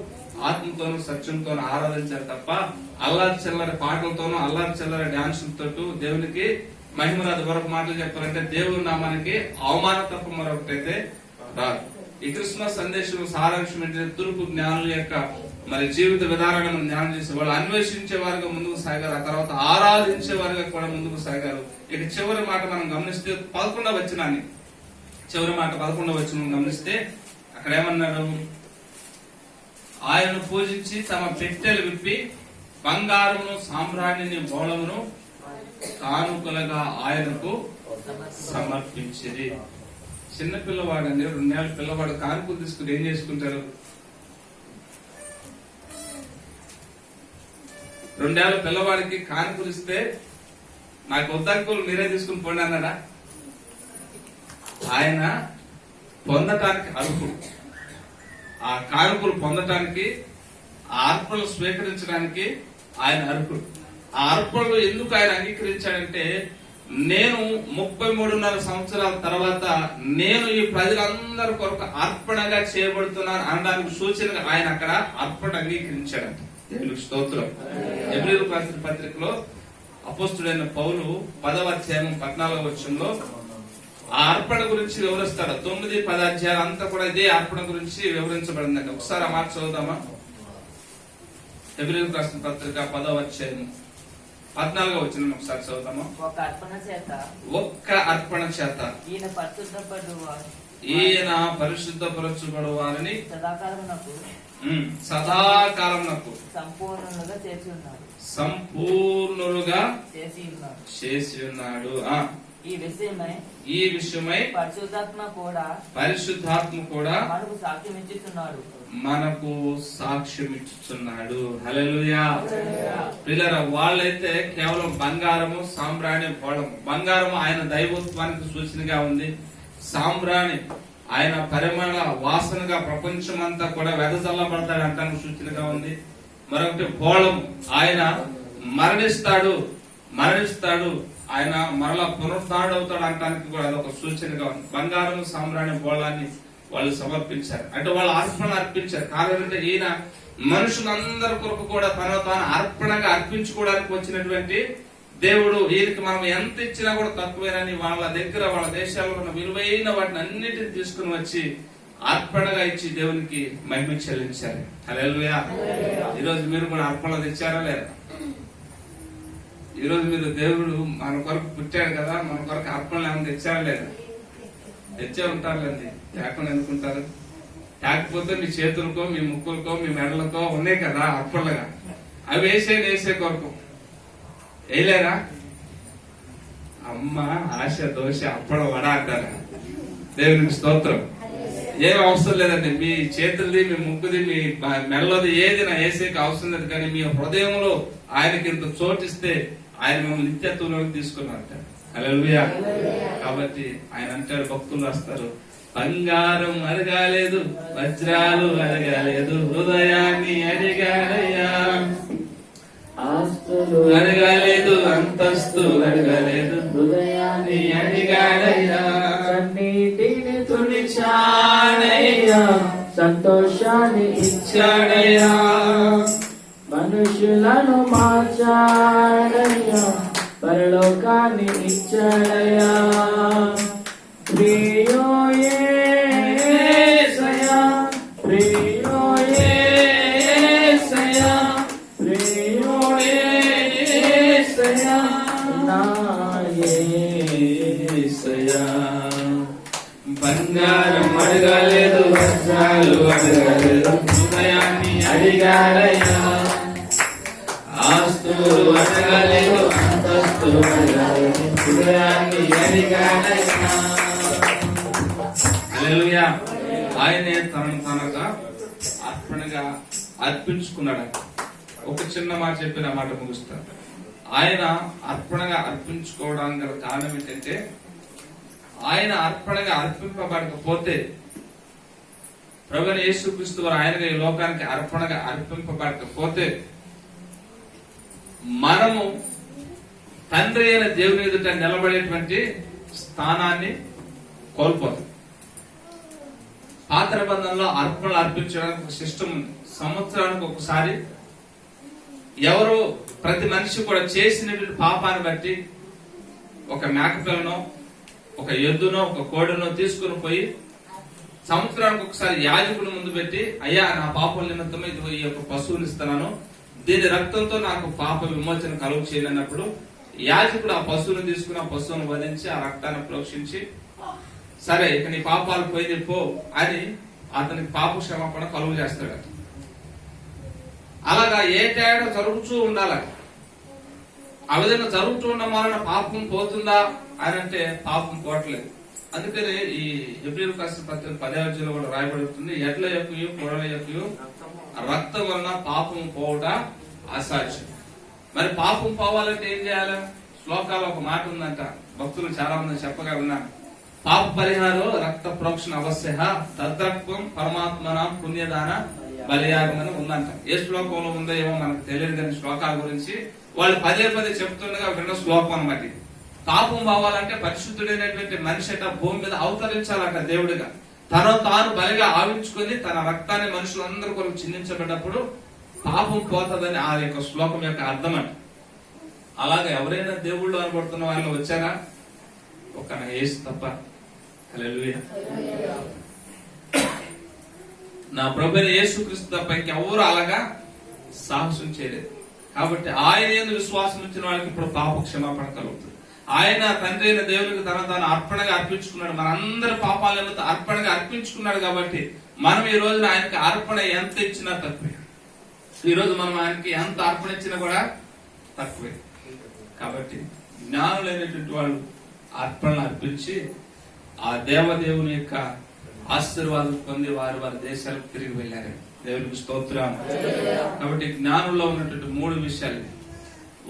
ఆత్మతోనూ సత్యంతోనూ ఆరాధించారు తప్ప అల్లారి చిల్లరి పాటలతోనూ అల్లారి చిల్లరి డాన్సులతో దేవునికి మహిమ రాదు. మరొక మాటలు చెప్పాలంటే దేవుని నామానికి అవమానం తప్ప మరొకటైతే రాదు. ఈ క్రిస్మస్ సందేశం సారాంశం ఏంటంటే తూర్పు జ్ఞానుల యొక్క మరి జీవిత విధానాన్ని మనం జ్ఞానం చేసి వాళ్ళు అన్వేషించే వారుగా ముందుకు సాగారు. ఆ తర్వాత ఆరాధించే వారుగా కూడా ముందుకు సాగారు. ఇక చివరి మాట మనం గమనిస్తే 11వ వచనాన్ని గమనిస్తే అక్కడ ఏమన్నాడు? ఆయనను పూజించి తమ పెట్టెలు విప్పి బంగారమును సామ్రాణిని బోళమును కానుకలుగా ఆయనకు సమర్పించింది. చిన్న పిల్లవాడు అండి, 2 ఏళ్ల పిల్లవాడు కానుకలు తీసుకుని ఏం చేసుకుంటారు? 2 ఏళ్ల పిల్లవాడికి కానుకలు ఇస్తే నాకు ఉద్దక్కులు మీరే తీసుకుని పోండి అన్నాడా? ఆయన పొందటానికి అర్హుడు. ఆ కానుకలు పొందటానికి, ఆ అర్పణలు స్వీకరించడానికి ఆయన అర్హుడు. ఆ అర్పణలు ఎందుకు ఆయన అంగీకరించాడంటే నేను 33.5 సంవత్సరాల తర్వాత నేను ఈ ప్రజలందరి కొరకు అర్పణగా చేయబడుతున్నాను అనడానికి సూచనగా ఆయన అక్కడ అర్పణ అంగీకరించాడంట. దేవునికి స్తోత్రం. హెబ్రీయులకు రాసిన పత్రికలో అపోస్తుడైన పౌలు 10వ అధ్యాయం 14వ వచనంలో ఆ అర్పణ గురించి వివరిస్తాడు. 9-10 అధ్యాయాలు అంతా కూడా ఇదే అర్పణ గురించి వివరించబడిందండి. ఒకసారి ఆ మాట చదువుదామా? హెబ్రీయులకు రాసిన పత్రిక 10వ అధ్యాయం 14వ వచనం ఒకసారి చదువుతామా? ఒక్క అర్పణ చేత ఈయన పరిశుద్ధపరచుబడు వారిని సదాకాలమునకు సంపూర్ణులుగా చేసి ఉన్నాడు. ఈ విషయమై పరిశుద్ధాత్మ కూడా మనకు సాక్ష్యం ఇచ్చుచున్నాడు. హల్లెలూయా. పిల్లరా, వాళ్ళైతే కేవలం బంగారము సాంబ్రాణి పోవడం. బంగారము ఆయన దైవత్వానికి సూచనగా ఉంది. సాంబ్రాణి ఆయన పరిమళ వాసనగా ప్రపంచమంతా కూడా వెదజల్లబడతాడు అంటానికి సూచనగా ఉంది. మరొకటి పోళం, ఆయన మరణిస్తాడు, ఆయన మరలా పునరుద్ధారుడవుతాడు అంటానికి కూడా అదొక సూచనగా ఉంది. బంగారం సాంబ్రాణి బోళాన్ని వాళ్ళు సమర్పించారు, అంటే వాళ్ళు అర్పణ అర్పించారు. కారణం ఈయన మనుషులందరి కొరకు కూడా తనను తాను అర్పణగా అర్పించుకోవడానికి వచ్చినటువంటి దేవుడు. వీరికి మనం ఎంత ఇచ్చినా కూడా తక్కువేనని వాళ్ళ దగ్గర వాళ్ళ దేశాల్లో ఉన్న విలువైన వాటిని అన్నిటిని తీసుకుని వచ్చి అర్పణగా ఇచ్చి దేవునికి మహిమ చెల్లించారు. హల్లెలూయా. ఈరోజు మీరు కూడా అర్పణ తెచ్చారా లేదా? ఈరోజు మీరు దేవుడు మన కొరకు పుట్టాడు కదా, మన కొరకు అర్పణలు ఏమైనా తెచ్చారా లేదా? తెచ్చే ఉంటారులేండి, లేకుండా ఎందుకుంటారు? లేకపోతే మీ చేతులకో మీ ముక్కులకో మీ మెడలకో ఉన్నాయి కదా అర్పణలుగా, అవి వేసే కొరకు వేయలేరా? అమ్మ ఆశ దోశ అప్పడ వడ అంటారా? దేవునికి స్తోత్రం. ఏం అవసరం లేదండి, మీ చేతులది మీ ముక్కుది మీ మెడలోది ఏది నా వేసేకి అవసరం లేదు. కానీ మీ హృదయంలో ఆయనకి ఇంత చోటిస్తే ఆయన మిమ్మల్ని నిత్యత్వంలోకి తీసుకున్నారట. హల్లెలూయా. కాబట్టి ఆయన అంటాడు, భక్తులు రాస్తారు, బంగారం అడగాలేదు, వజ్రాలు అడగాలేదు, హృదయాన్ని అడిగాడయ్యా. ఆస్తులు అడగాలేదు, అంతస్తు అడగాలేదు, హృదయాన్ని అడిగాడయ్యా. కన్నీటిని తుడిచాడయ్యా, సంతోషాన్ని ఇచ్చాడయ్యా. మనుషులను మార్చాడయ్యా, పరలోకాన్ని ఇచ్చాడయ్యా. ప్రియో యేసయ్యా, ప్రియో యేసయ్యా, ప్రియో యేసయ్యా, నా యేసయ్యా. బంగారం అడగలేదు, వజ్రాలు అడగలేదు, హృదయాన్ని అడిగాడయ్యా. ఆస్తులు అడగలేదు, అంతస్తు అడగలేదు, హృదయాన్ని అడిగాడయ్యా. హల్లెలూయా. ఆయనే తనను తనగా అర్పణగా అర్పించుకున్నాడు. ఒక చిన్న మాట చెప్పిన మాట ముగుస్తాను. ఆయన అర్పణగా అర్పించుకోవడానికి గల కారణం ఏంటంటే, ఆయన అర్పణగా అర్పింపబడకపోతే, ప్రభువైన యేసుక్రీస్తు వారు ఆయనగా ఈ లోకానికి అర్పణగా అర్పింపబడకపోతే, మనము తండ్రి అయిన దేవుని ఎదుట నిలబడేటువంటి స్థానాన్ని కోల్పోతాం. పాత నిబంధనలో అర్పణలు అర్పించడానికి ఒక సిస్టమ్ ఉంది. సంవత్సరానికి ఒకసారి ఎవరు ప్రతి మనిషి కూడా చేసినటువంటి పాపాన్ని బట్టి ఒక మేకపిల్లనో ఒక ఎద్దునో ఒక కోడినో తీసుకుని పోయి సంవత్సరానికి ఒకసారి యాజకుడి ముందు పెట్టి, అయ్యా నా పాపం నిమిత్తమే ఇది ఈ యొక్క పశువుని ఇస్తున్నాను, దీని రక్తంతో నాకు పాప విమోచన కలుగు చేయనప్పుడు యాజకుడు ఆ పశువుని తీసుకుని ఆ పశువును వధించి ఆ రక్తాన్ని ప్రోక్షించి, సరే ఇక నీ పాపాలు పోయి పో అని అతనికి పాప క్షమాపణ కలుగు చేస్తాడు. అలాగా ఏటేడా జరుగుతూ ఉండాలి. ఆ విధంగా జరుగుతూ ఉండడం వలన పాపం పోతుందా అని అంటే పాపం పోవట్లేదు. అందుకని ఈ హెబ్రీయులకు రాసిన పత్రిక 10వ అధ్యాయంలో కూడా రాయబడుతుంది, ఎడ్ల యొక్కయు పొడల యొక్కయు రక్తం వలన పాపం పోవట అసాధ్యం. మరి పాపం పోవాలంటే ఏం చేయాలి? శ్లోకాలు ఒక మాట ఉందంట, భక్తులు చాలా మంది చెప్పగా విన్నాను. పాప పరిహారం రక్త ప్రోక్షణ అవశ్య తద్రక్వం పరమాత్మన పుణ్యదాన బలియాగం అని ఉందంట. ఏ శ్లోకంలో ఉందో ఏమో మనకు తెలియదు, కానీ శ్లోకాల గురించి వాళ్ళు పదే చెప్తుండగా విన్న శ్లోకం అన్నమాట. పాపం పోవాలంటే పరిశుద్ధుడైనటువంటి మనిషి అట భూమి మీద అవతరించాలంట దేవుడిగా. తను తాను బలిగా ఆవించుకొని తన రక్తాన్ని మనుషులందరూ కొరకు చిందించబడ్డప్పుడు పాపం పోతుందని ఆ యొక్క శ్లోకం యొక్క అర్థం అంట. అలాగే ఎవరైనా దేవుళ్ళు అనబడుతున్న వాళ్ళు వచ్చారా? ఒక యేసు తప్ప. హల్లెలూయా. నా ప్రభువైన యేసుక్రీస్తు తప్ప ఇంకెవరు అలాగా సాహసం చేయలేదు. కాబట్టి ఆయన యందు విశ్వాసం ఉంచిన వాళ్ళకి ఇప్పుడు పాప క్షమాపణ కలుగుతుంది. ఆయన తండ్రి అయిన దేవునికి తన తాను అర్పణగా అర్పించుకున్నాడు. మనందరి పాపాలను అర్పణగా అర్పించుకున్నాడు. కాబట్టి మనం ఈ రోజున ఆయనకి అర్పణ ఎంత ఇచ్చినా తక్కువే. ఈ రోజు మనం ఆయనకి ఎంత అర్పణ ఇచ్చినా కూడా తక్కువే. కాబట్టి జ్ఞానులైనటువంటి వాళ్ళు అర్పణలు అర్పించి ఆ దేవదేవుని యొక్క ఆశీర్వాదం పొంది వారి వారి దేశాలకు తిరిగి వెళ్ళారు. దేవునికి స్తోత్రం. కాబట్టి జ్ఞానంలో ఉన్నటువంటి 3 విషయాలు.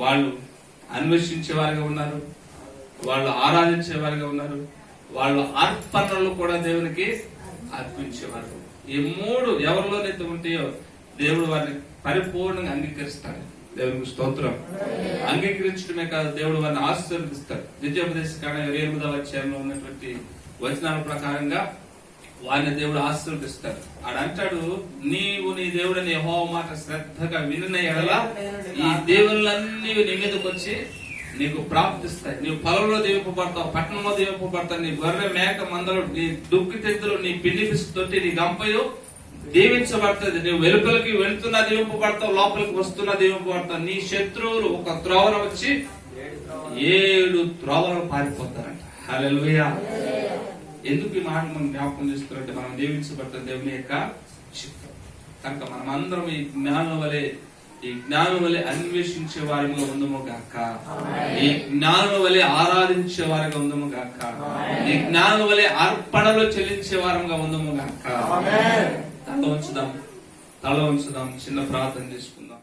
వాళ్ళు అన్వేషించే వారిగా ఉన్నారు, వాళ్ళు ఆరాధించే వారిగా ఉన్నారు, వాళ్ళు అర్పణలు కూడా దేవునికి అర్పించేవారు. ఈ 3 ఎవరిలోనైతే ఉంటాయో దేవుడు వారిని పరిపూర్ణంగా అంగీకరిస్తాడు. దేవునికి స్తోత్రం. అంగీకరించడమే కాదు, దేవుడు వారిని ఆశీర్వదిస్తాడు. ద్వితీయోపదేశకాండం 28వ అధ్యాయంలో ఉన్నటువంటి వచనాల ప్రకారంగా వారిని దేవుడు ఆశీర్వదిస్తాడు. ఆడంటాడు, నీవు నీ దేవుడని యెహోవా మాట శ్రద్ధగా వినిన ఎడల ఈ దేవుళ్ళన్నీ నీ మీదకి వచ్చి నీకు ప్రాప్తిస్తాయి. నీవు పొలంలో దీవింపబడతావు, పట్టణంలో దీవింపబడతావు, నీ గొర్రె మేక మందలు, నీ దుక్కి తెద్దులు, నీ పిండి పిస్తొట్టి, నీ గంపయు దీవించబడుతుంది. నీవు వెలుపలికి వెళుతున్నా దీవింపబడతావు, లోపలికి వస్తున్నా దీవింపబడతావు. నీ శత్రువులు ఒక త్రోవన వచ్చి 7 త్రోవలు పారిపోతారంట. హల్లెలూయా. ఎందుకు ఈ మాట మనం జ్ఞాపకం చేస్తున్నారంటే మనం దీవించబడతాం దేవుని యొక్క చిత్తం కనుక మనం అందరం ఈ జ్ఞానం వలె అన్వేషించే వారిగా ఉందము గాక, ఈ జ్ఞానం వలె ఆరాధించే వారిగా ఉందము గాక, ఈ జ్ఞానం వలె అర్పణలో చెల్లించే వారంగా ఉందము గాక. తల ఉంచుదాం, చిన్న ప్రార్థన చేసుకుందాం.